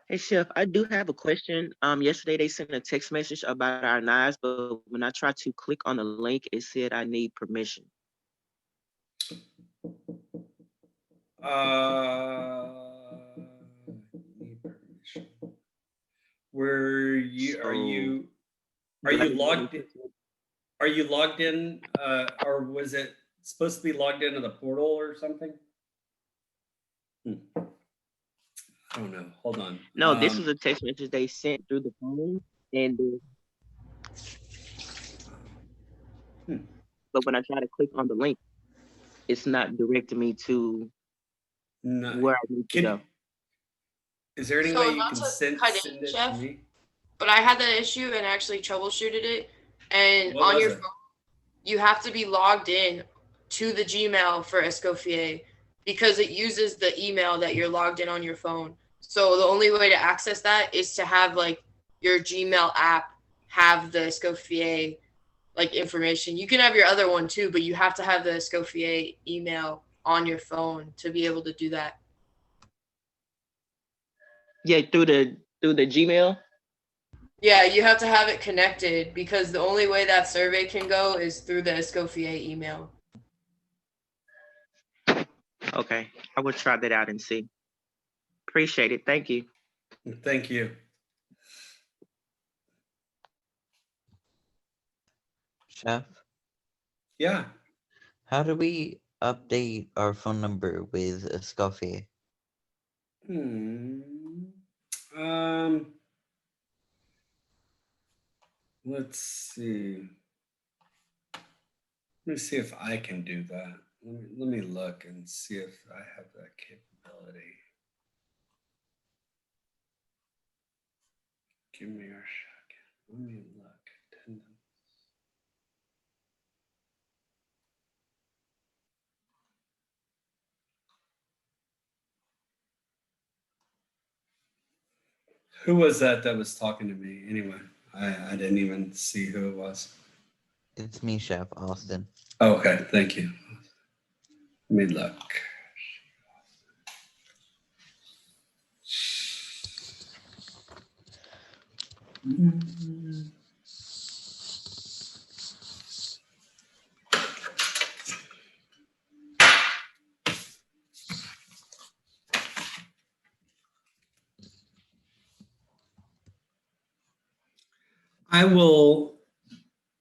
Hey, chef, I do have a question. Yesterday they sent a text message about our knives, but when I tried to click on the link, it said I need permission. Need permission. Are you logged in? Are you logged in? Or was it supposed to be logged into the portal or something? I don't know. Hold on. No, this was a text message they sent through the phone, and but when I try to click on the link, it's not directing me to where I need to go. Is there any So way you not can to send cut it in, to Chef, me? but I had that issue and actually troubleshooted it. And What on was your it? phone, you have to be logged in to the Gmail for Escoffier because it uses the email that you're logged in on your phone. So the only way to access that is to have like your Gmail app have the Escoffier like information. You can have your other one too, but you have to have the Escoffier email on your phone to be able to do that. Yeah, through the Gmail. Yeah, you have to have it connected because the only way that survey can go is through the Escoffier email. Okay, I will try that out and see. Appreciate it. Thank you. Thank you. Chef, Yeah. how do we update our phone number with Escoffier? Hmm. Let's see. Let me see if I can do that. Let me look and see if I have that capability. Give me a second. Let me look. Attendance. Who was that was talking to me? Anyway, I didn't even see who it was. It's me, Chef Austin. Okay, thank you. Let me look. I will,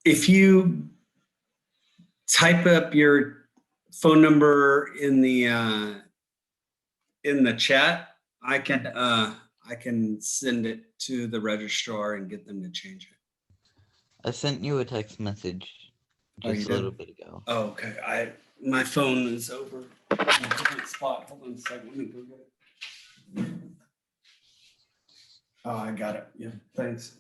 if you type up your phone number in the chat, I can send it to the registrar and get them to change it. I sent you a text message Oh, you just a did? little bit ago. Oh, okay. My phone is over in a different spot. Hold on a second. Let me go get it. Oh, I got it. Yeah, thanks.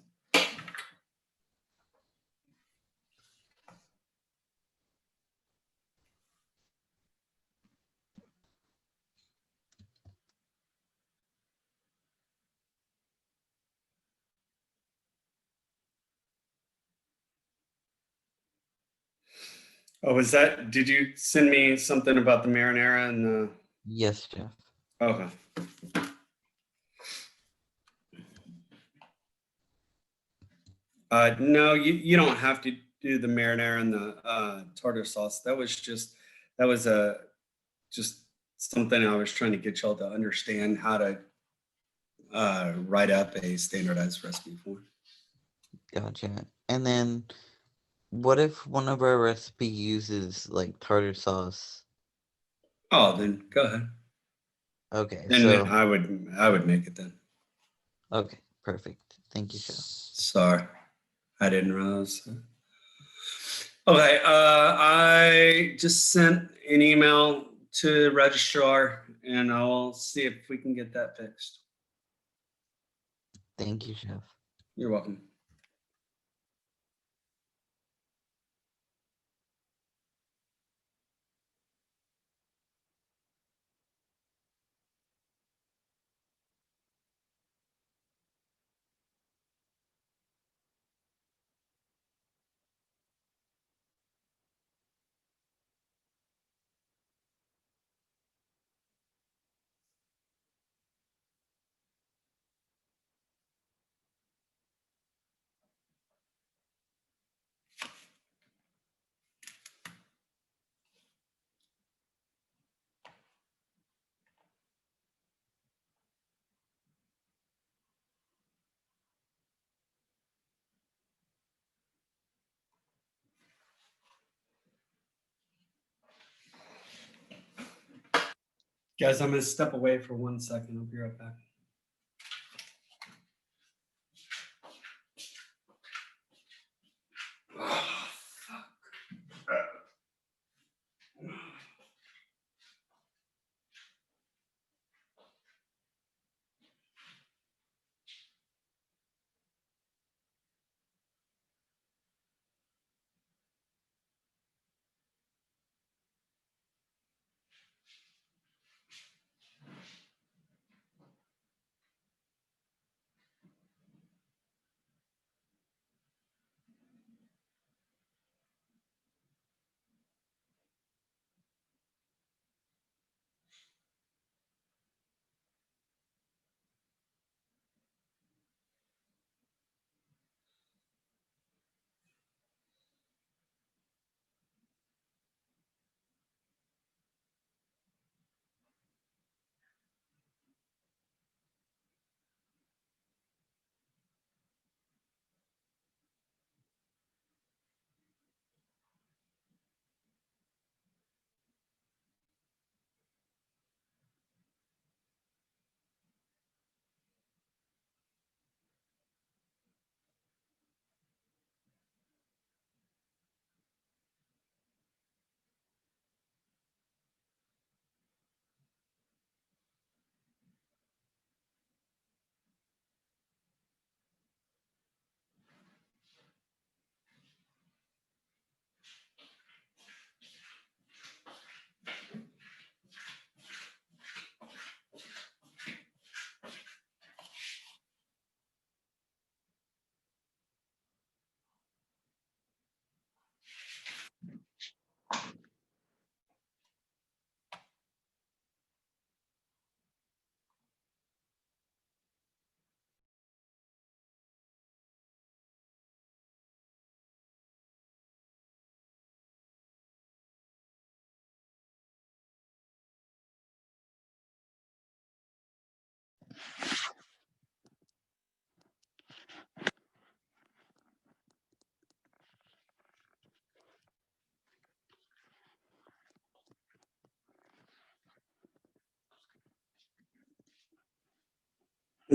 Oh, did you send me something about the marinara and the? Yes, Chef. Okay. No, you don't have to do the marinara and the tartar sauce. That was just something I was trying to get y'all to understand how to write up a standardized recipe for. Gotcha. And then what if one of our recipe uses like tartar sauce? Oh, then go ahead. Okay, Then so I would make it then. okay, perfect. Thank you, Chef. Sorry, I didn't realize. Okay, I just sent an email to the registrar, and I'll see if we can get that fixed. Thank you, Chef. You're welcome. Guys, I'm gonna step away for 1 second. I'll be right back.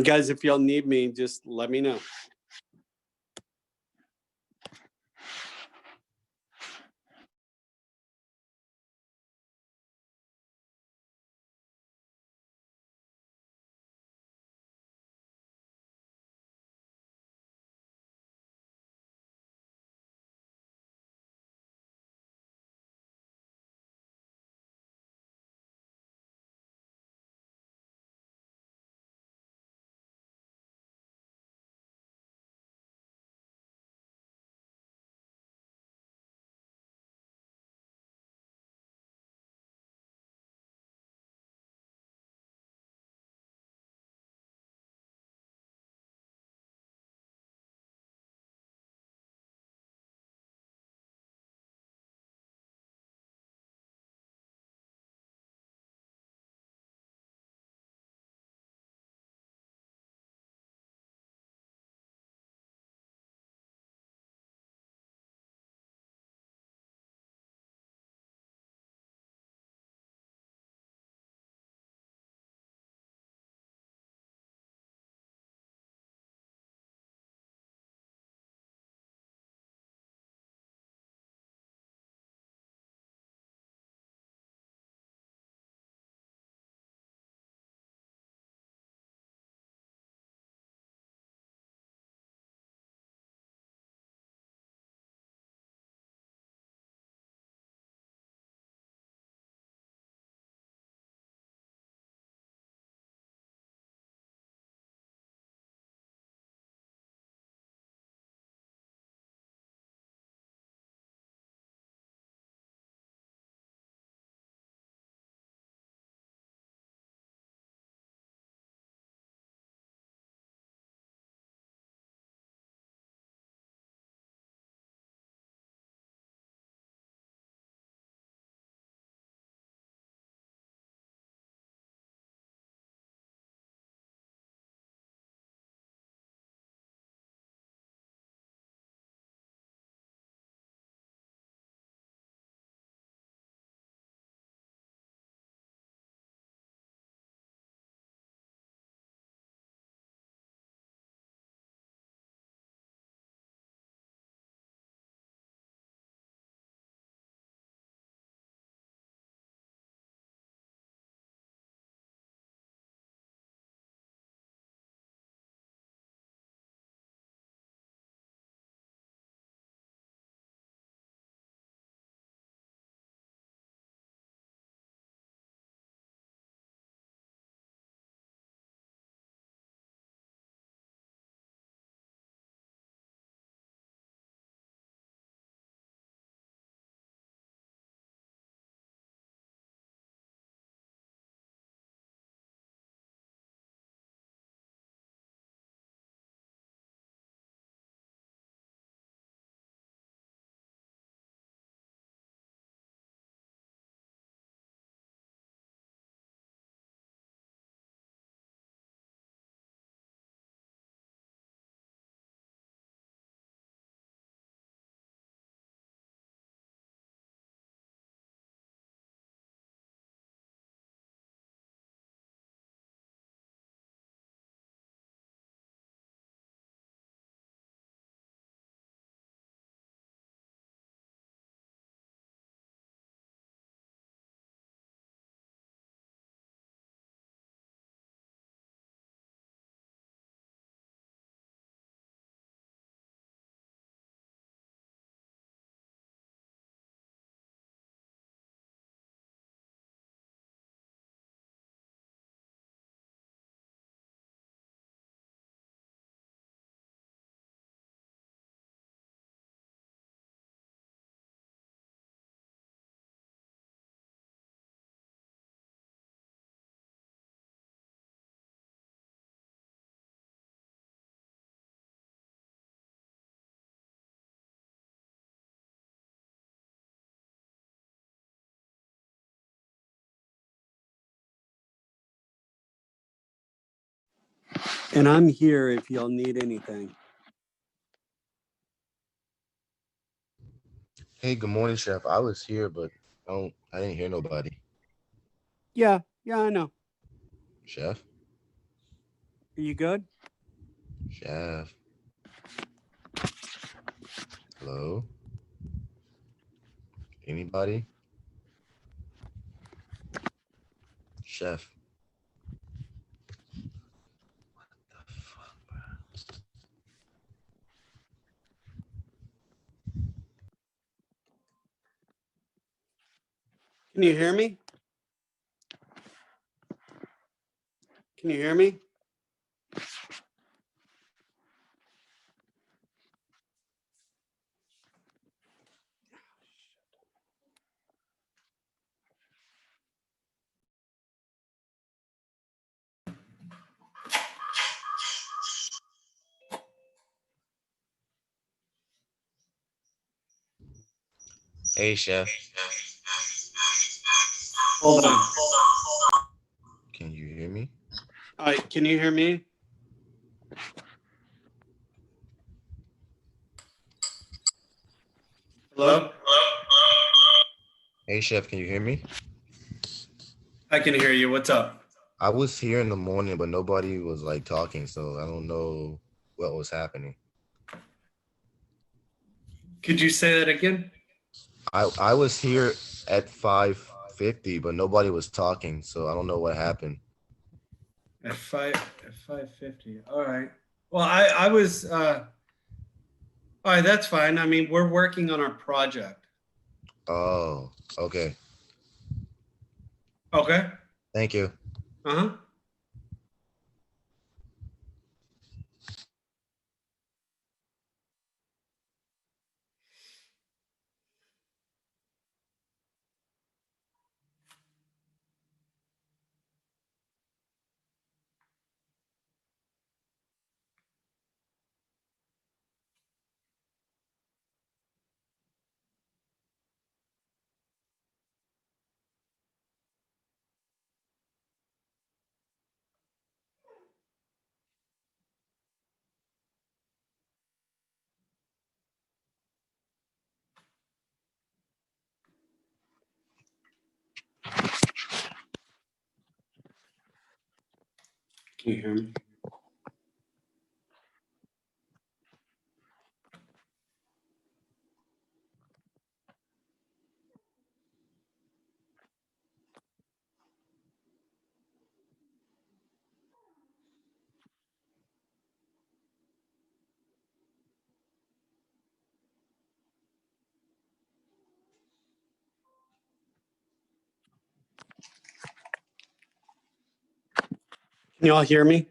Guys, if y'all need me, just let me know. And I'm here if y'all need anything. Hey, good morning, Chef. I was here, but I didn't hear nobody. Yeah, I know. Chef? Are you good? Chef. Hello? Anybody? Chef. What the fuck, bro? Can you hear me? Can you hear me? Hey, Chef. Hold on. Can you hear me? All right, can you hear me? Hello? Hey, Chef, can you hear me? I can hear you. What's up? I was here in the morning, but nobody was like talking, so I don't know what was happening. Could you say that again? I was here at 5:50, but nobody was talking, so I don't know what happened. At 5:50. All right. Well, I was all right, that's fine. I mean, we're working on our project. Oh, okay. Okay. Thank you. Uh-huh. Can you hear me? Can you all hear me?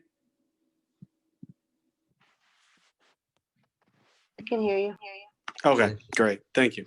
I can hear you. Okay, great. Thank you.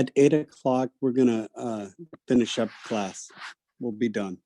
At 8 o'clock, we're gonna finish up class. We'll be done.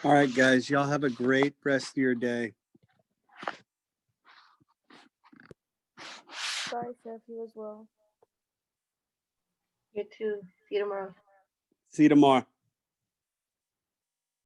All right, guys, y'all have a great rest of your day. Bye, Chef. You as well. You too. See you tomorrow. See you tomorrow.